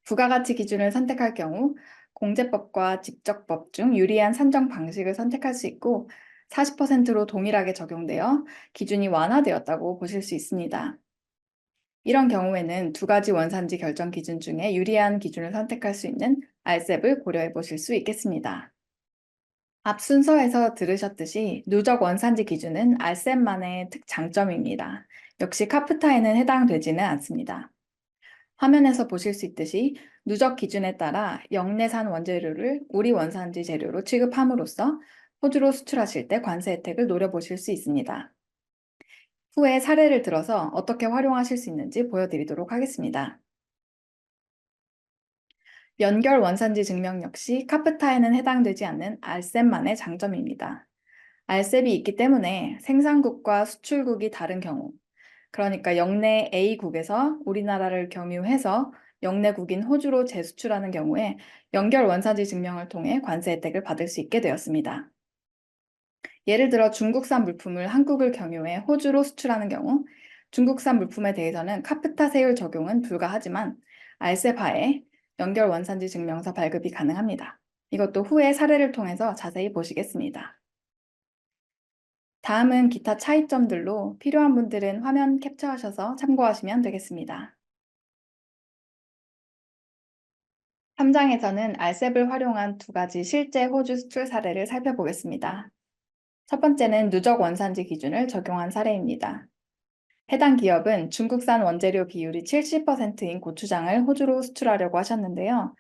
부가가치 기준을 선택할 경우 공제법과 직접법 중 유리한 산정 방식을 선택할 수 있고 40%로 동일하게 적용되어 기준이 완화되었다고 보실 수 있습니다. 이런 경우에는 두 가지 원산지 결정 기준 중에 유리한 기준을 선택할 수 있는 RCEP을 고려해 보실 수 있겠습니다. 앞 순서에서 들으셨듯이 누적 원산지 기준은 알셉만의 특장점입니다. 역시 카프타에는 해당되지는 않습니다. 화면에서 보실 수 있듯이 누적 기준에 따라 영내산 원재료를 우리 원산지 재료로 취급함으로써 호주로 수출하실 때 관세 혜택을 노려보실 수 있습니다. 후에 사례를 들어서 어떻게 활용하실 수 있는지 보여드리도록 하겠습니다. 연결 원산지 증명 역시 카프타에는 해당되지 않는 알셉만의 장점입니다. 알셉이 있기 때문에 생산국과 수출국이 다른 경우, 그러니까 영내 A국에서 우리나라를 경유해서 영내국인 호주로 재수출하는 경우에 연결 원산지 증명을 통해 관세 혜택을 받을 수 있게 되었습니다. 예를 들어 중국산 물품을 한국을 경유해 호주로 수출하는 경우 중국산 물품에 대해서는 카프타 세율 적용은 불가하지만 알셉 하에 연결 원산지 증명서 발급이 가능합니다. 이것도 후에 사례를 통해서 자세히 보시겠습니다. 다음은 기타 차이점들로 필요한 분들은 화면 캡처하셔서 참고하시면 되겠습니다. 3장에서는 알셉을 활용한 두 가지 실제 호주 수출 사례를 살펴보겠습니다. 첫 번째는 누적 원산지 기준을 적용한 사례입니다. 해당 기업은 중국산 원재료 비율이 70%인 고추장을 호주로 수출하려고 하셨는데요.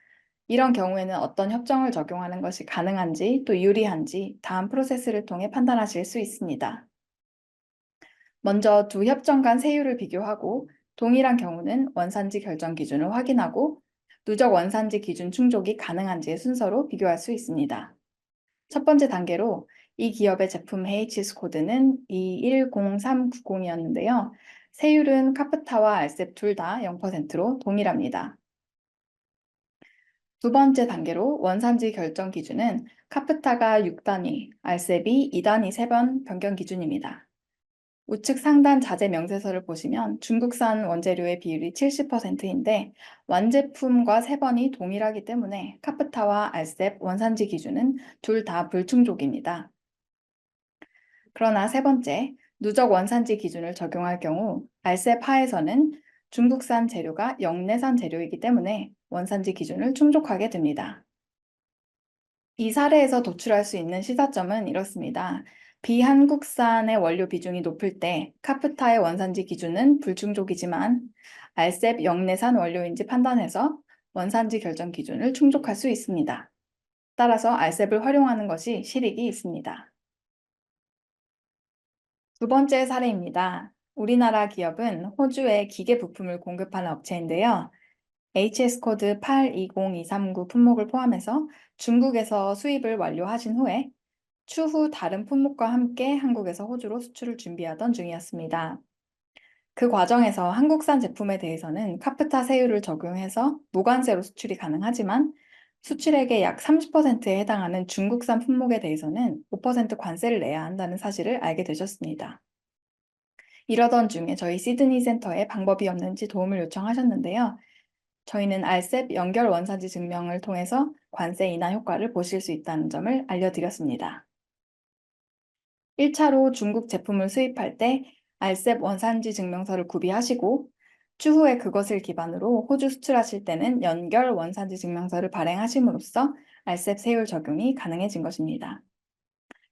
이런 경우에는 어떤 협정을 적용하는 것이 가능한지 또 유리한지 다음 프로세스를 통해 판단하실 수 있습니다. 먼저 두 협정 간 세율을 비교하고 동일한 경우는 원산지 결정 기준을 확인하고 누적 원산지 기준 충족이 가능한지의 순서로 비교할 수 있습니다. 첫 번째 단계로 이 기업의 제품 HS 코드는 210390이었는데요. 세율은 카프타와 알셉 둘 다 0%로 동일합니다. 두 번째 단계로 원산지 결정 기준은 카프타가 6단위, 알셉이 2단위 3번 변경 기준입니다. 우측 상단 자재 명세서를 보시면 중국산 원재료의 비율이 70%인데 완제품과 3번이 동일하기 때문에 카프타와 알셉 원산지 기준은 둘 다 불충족입니다. 그러나 세 번째, 누적 원산지 기준을 적용할 경우 알셉 하에서는 중국산 재료가 영내산 재료이기 때문에 원산지 기준을 충족하게 됩니다. 이 사례에서 도출할 수 있는 시사점은 이렇습니다. 비한국산의 원료 비중이 높을 때 카프타의 원산지 기준은 불충족이지만 알셉 영내산 원료인지 판단해서 원산지 결정 기준을 충족할 수 있습니다. 따라서 알셉을 활용하는 것이 실익이 있습니다. 두 번째 사례입니다. 우리나라 기업은 호주에 기계 부품을 공급하는 업체인데요. HS 코드 820239 품목을 포함해서 중국에서 수입을 완료하신 후에 추후 다른 품목과 함께 한국에서 호주로 수출을 준비하던 중이었습니다. 그 과정에서 한국산 제품에 대해서는 카프타 세율을 적용해서 무관세로 수출이 가능하지만 수출액의 약 30%에 해당하는 중국산 품목에 대해서는 5% 관세를 내야 한다는 사실을 알게 되셨습니다. 이러던 중에 저희 시드니 센터에 방법이 없는지 도움을 요청하셨는데요. 저희는 알셉 연결 원산지 증명을 통해서 관세 인하 효과를 보실 수 있다는 점을 알려드렸습니다. 1차로 중국 제품을 수입할 때 알셉 원산지 증명서를 구비하시고 추후에 그것을 기반으로 호주 수출하실 때는 연결 원산지 증명서를 발행하심으로써 알셉 세율 적용이 가능해진 것입니다.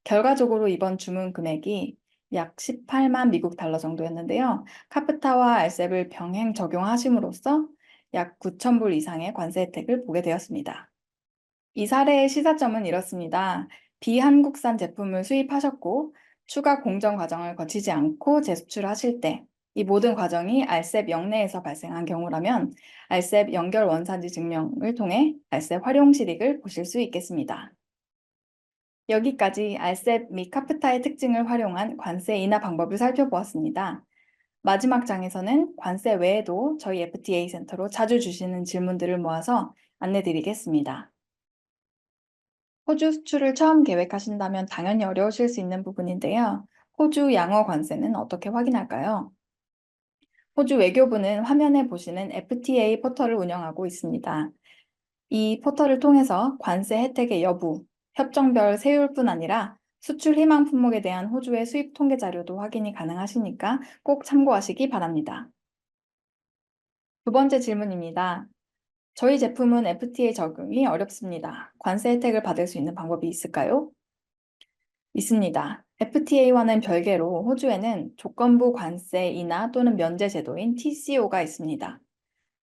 결과적으로 이번 주문 금액이 약 18만 미국 달러 정도였는데요. 카프타와 알셉을 병행 적용하심으로써 약 9,000불 이상의 관세 혜택을 보게 되었습니다. 이 사례의 시사점은 이렇습니다. 비한국산 제품을 수입하셨고 추가 공정 과정을 거치지 않고 재수출하실 때 이 모든 과정이 알셉 영내에서 발생한 경우라면 알셉 연결 원산지 증명을 통해 알셉 활용 실익을 보실 수 있겠습니다. 여기까지 알셉 및 카프타의 특징을 활용한 관세 인하 방법을 살펴보았습니다. 마지막 장에서는 관세 외에도 저희 FTA 센터로 자주 주시는 질문들을 모아서 안내드리겠습니다. 호주 수출을 처음 계획하신다면 당연히 어려우실 수 있는 부분인데요. 호주 양어 관세는 어떻게 확인할까요? 호주 외교부는 화면에 보시는 FTA 포털을 운영하고 있습니다. 이 포털을 통해서 관세 혜택의 여부, 협정별 세율뿐 아니라 수출 희망 품목에 대한 호주의 수입 통계 자료도 확인이 가능하시니까 꼭 참고하시기 바랍니다. 두 번째 질문입니다. 저희 제품은 FTA 적용이 어렵습니다. 관세 혜택을 받을 수 있는 방법이 있을까요? 있습니다. FTA와는 별개로 호주에는 조건부 관세 인하 또는 면제 제도인 TCO가 있습니다.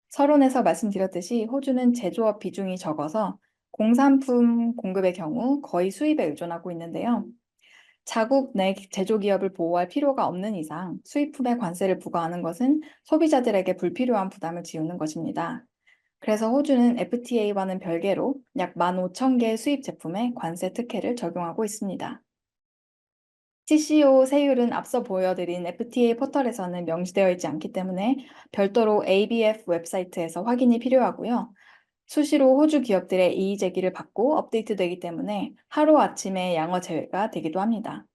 서론에서 말씀드렸듯이 호주는 제조업 비중이 적어서 공산품 공급의 경우 거의 수입에 의존하고 있는데요. 자국 내 제조기업을 보호할 필요가 없는 이상 수입품에 관세를 부과하는 것은 소비자들에게 불필요한 부담을 지우는 것입니다. 그래서 호주는 FTA와는 별개로 약 15,000개 수입 제품에 관세 특혜를 적용하고 있습니다. TCO 세율은 앞서 보여드린 FTA 포털에서는 명시되어 있지 않기 때문에 별도로 ABF 웹사이트에서 확인이 필요하고요. 수시로 호주 기업들의 이의 제기를 받고 업데이트되기 때문에 하루아침에 양어 제외가 되기도 합니다.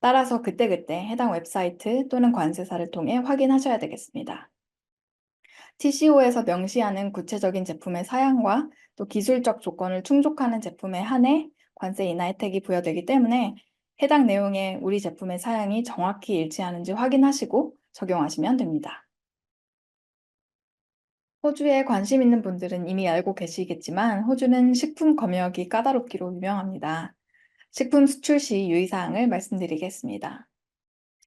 따라서 그때그때 해당 웹사이트 또는 관세사를 통해 확인하셔야 되겠습니다. TCO에서 명시하는 구체적인 제품의 사양과 또 기술적 조건을 충족하는 제품에 한해 관세 인하 혜택이 부여되기 때문에 해당 내용에 우리 제품의 사양이 정확히 일치하는지 확인하시고 적용하시면 됩니다. 호주에 관심 있는 분들은 이미 알고 계시겠지만 호주는 식품 검역이 까다롭기로 유명합니다. 식품 수출 시 유의사항을 말씀드리겠습니다.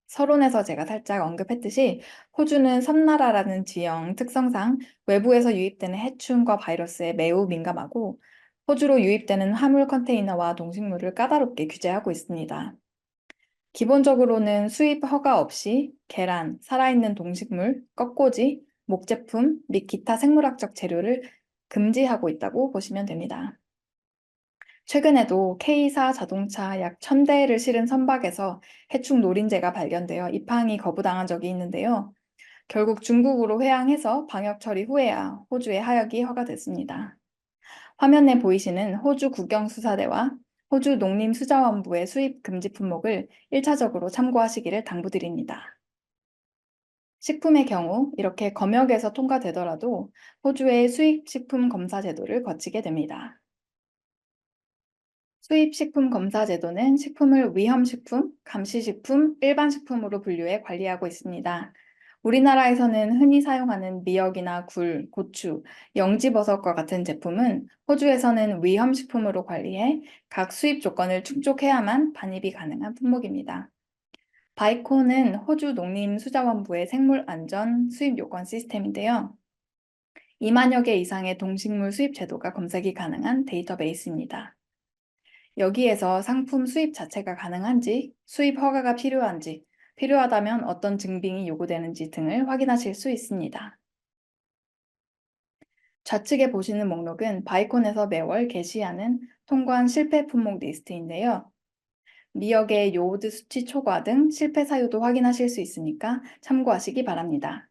서론에서 제가 살짝 언급했듯이 호주는 섬나라라는 지형 특성상 외부에서 유입되는 해충과 바이러스에 매우 민감하고 호주로 유입되는 화물 컨테이너와 동식물을 까다롭게 규제하고 있습니다. 기본적으로는 수입 허가 없이 계란, 살아있는 동식물, 꺾꽂이, 목제품 및 기타 생물학적 재료를 금지하고 있다고 보시면 됩니다. 최근에도 K사 자동차 약 1000대를 실은 선박에서 해충 노린재가 발견되어 입항이 거부당한 적이 있는데요. 결국 중국으로 회항해서 방역 처리 후에야 호주에 하역이 허가됐습니다. 화면에 보이시는 호주 국영수사대와 호주 농림수자원부의 수입 금지 품목을 1차적으로 참고하시기를 당부드립니다. 식품의 경우 이렇게 검역에서 통과되더라도 호주의 수입식품 검사 제도를 거치게 됩니다. 수입식품 검사 제도는 식품을 위험식품, 감시식품, 일반식품으로 분류해 관리하고 있습니다. 우리나라에서는 흔히 사용하는 미역이나 굴, 고추, 영지버섯과 같은 제품은 호주에서는 위험식품으로 관리해 각 수입 조건을 충족해야만 반입이 가능한 품목입니다. 바이코는 호주 농림수자원부의 생물안전 수입 요건 시스템인데요. 2만여 개 이상의 동식물 수입 제도가 검색이 가능한 데이터베이스입니다. 여기에서 상품 수입 자체가 가능한지, 수입 허가가 필요한지, 필요하다면 어떤 증빙이 요구되는지 등을 확인하실 수 있습니다. 좌측에 보시는 목록은 바이콘에서 매월 게시하는 통관 실패 품목 리스트인데요. 미역의 요오드 수치 초과 등 실패 사유도 확인하실 수 있으니까 참고하시기 바랍니다.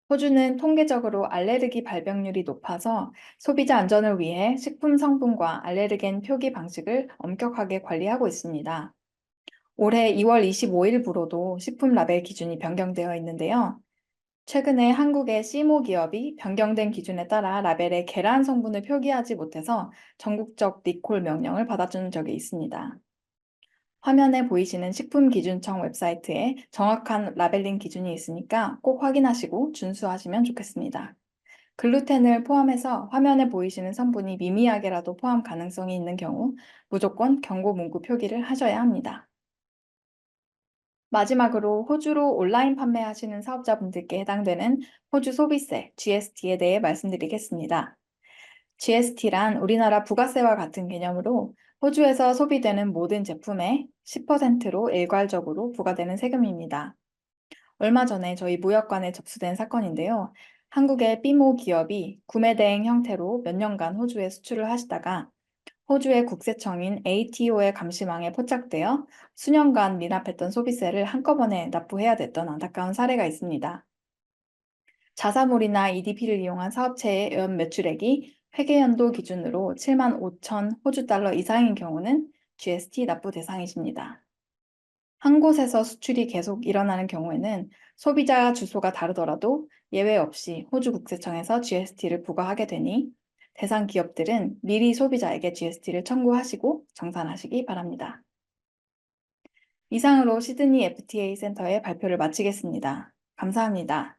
호주는 통계적으로 알레르기 발병률이 높아서 소비자 안전을 위해 식품 성분과 알레르겐 표기 방식을 엄격하게 관리하고 있습니다. 올해 2월 25일부로도 식품 라벨 기준이 변경되어 있는데요. 최근에 한국의 씨모 기업이 변경된 기준에 따라 라벨에 계란 성분을 표기하지 못해서 전국적 리콜 명령을 받아준 적이 있습니다. 화면에 보이시는 식품기준청 웹사이트에 정확한 라벨링 기준이 있으니까 꼭 확인하시고 준수하시면 좋겠습니다. 글루텐을 포함해서 화면에 보이시는 성분이 미미하게라도 포함 가능성이 있는 경우 무조건 경고 문구 표기를 하셔야 합니다. 마지막으로 호주로 온라인 판매하시는 사업자분들께 해당되는 호주 소비세, GST에 대해 말씀드리겠습니다. GST란 우리나라 부가세와 같은 개념으로 호주에서 소비되는 모든 제품에 10%로 일괄적으로 부과되는 세금입니다. 얼마 전에 저희 무역관에 접수된 사건인데요. 한국의 삐모 기업이 구매 대행 형태로 몇 년간 호주에 수출을 하시다가 호주의 국세청인 ATO의 감시망에 포착되어 수년간 미납했던 소비세를 한꺼번에 납부해야 됐던 안타까운 사례가 있습니다. 자사몰이나 EDP를 이용한 사업체의 연 매출액이 회계연도 기준으로 7만 5천 호주 달러 이상인 경우는 GST 납부 대상이십니다. 한 곳에서 수출이 계속 일어나는 경우에는 소비자 주소가 다르더라도 예외 없이 호주 국세청에서 GST를 부과하게 되니 대상 기업들은 미리 소비자에게 GST를 청구하시고 정산하시기 바랍니다. 이상으로 시드니 FTA 센터의 발표를 마치겠습니다. 감사합니다.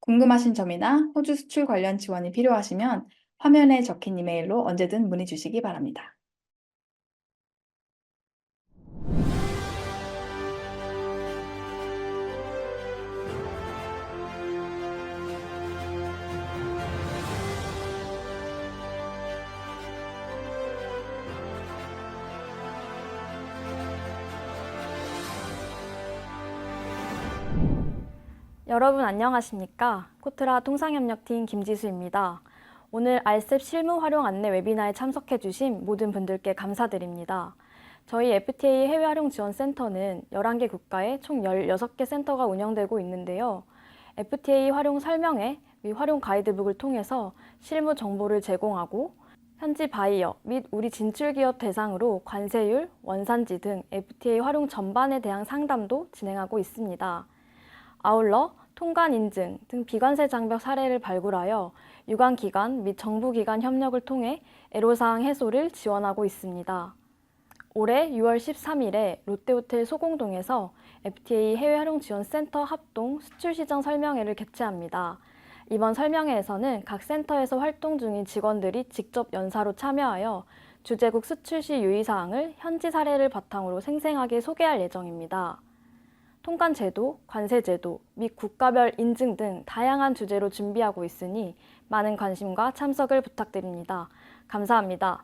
궁금하신 점이나 호주 수출 관련 지원이 필요하시면 화면에 적힌 이메일로 언제든 문의 주시기 바랍니다. 여러분 안녕하십니까? 코트라 통상협력팀 김지수입니다. 오늘 RCEP 실무 활용 안내 웨비나에 참석해 주신 모든 분들께 감사드립니다. 저희 FTA 해외 활용 지원 센터는 11개 국가에 총 16개 센터가 운영되고 있는데요. FTA 활용 설명회 및 활용 가이드북을 통해서 실무 정보를 제공하고 현지 바이어 및 우리 진출 기업 대상으로 관세율, 원산지 등 FTA 활용 전반에 대한 상담도 진행하고 있습니다. 아울러 통관 인증 등 비관세 장벽 사례를 발굴하여 유관기관 및 정부기관 협력을 통해 애로사항 해소를 지원하고 있습니다. 올해 6월 13일에 롯데호텔 소공동에서 FTA 해외 활용 지원 센터 합동 수출시장 설명회를 개최합니다. 이번 설명회에서는 각 센터에서 활동 중인 직원들이 직접 연사로 참여하여 주재국 수출 시 유의사항을 현지 사례를 바탕으로 생생하게 소개할 예정입니다. 통관 제도, 관세 제도 및 국가별 인증 등 다양한 주제로 준비하고 있으니 많은 관심과 참석을 부탁드립니다. 감사합니다.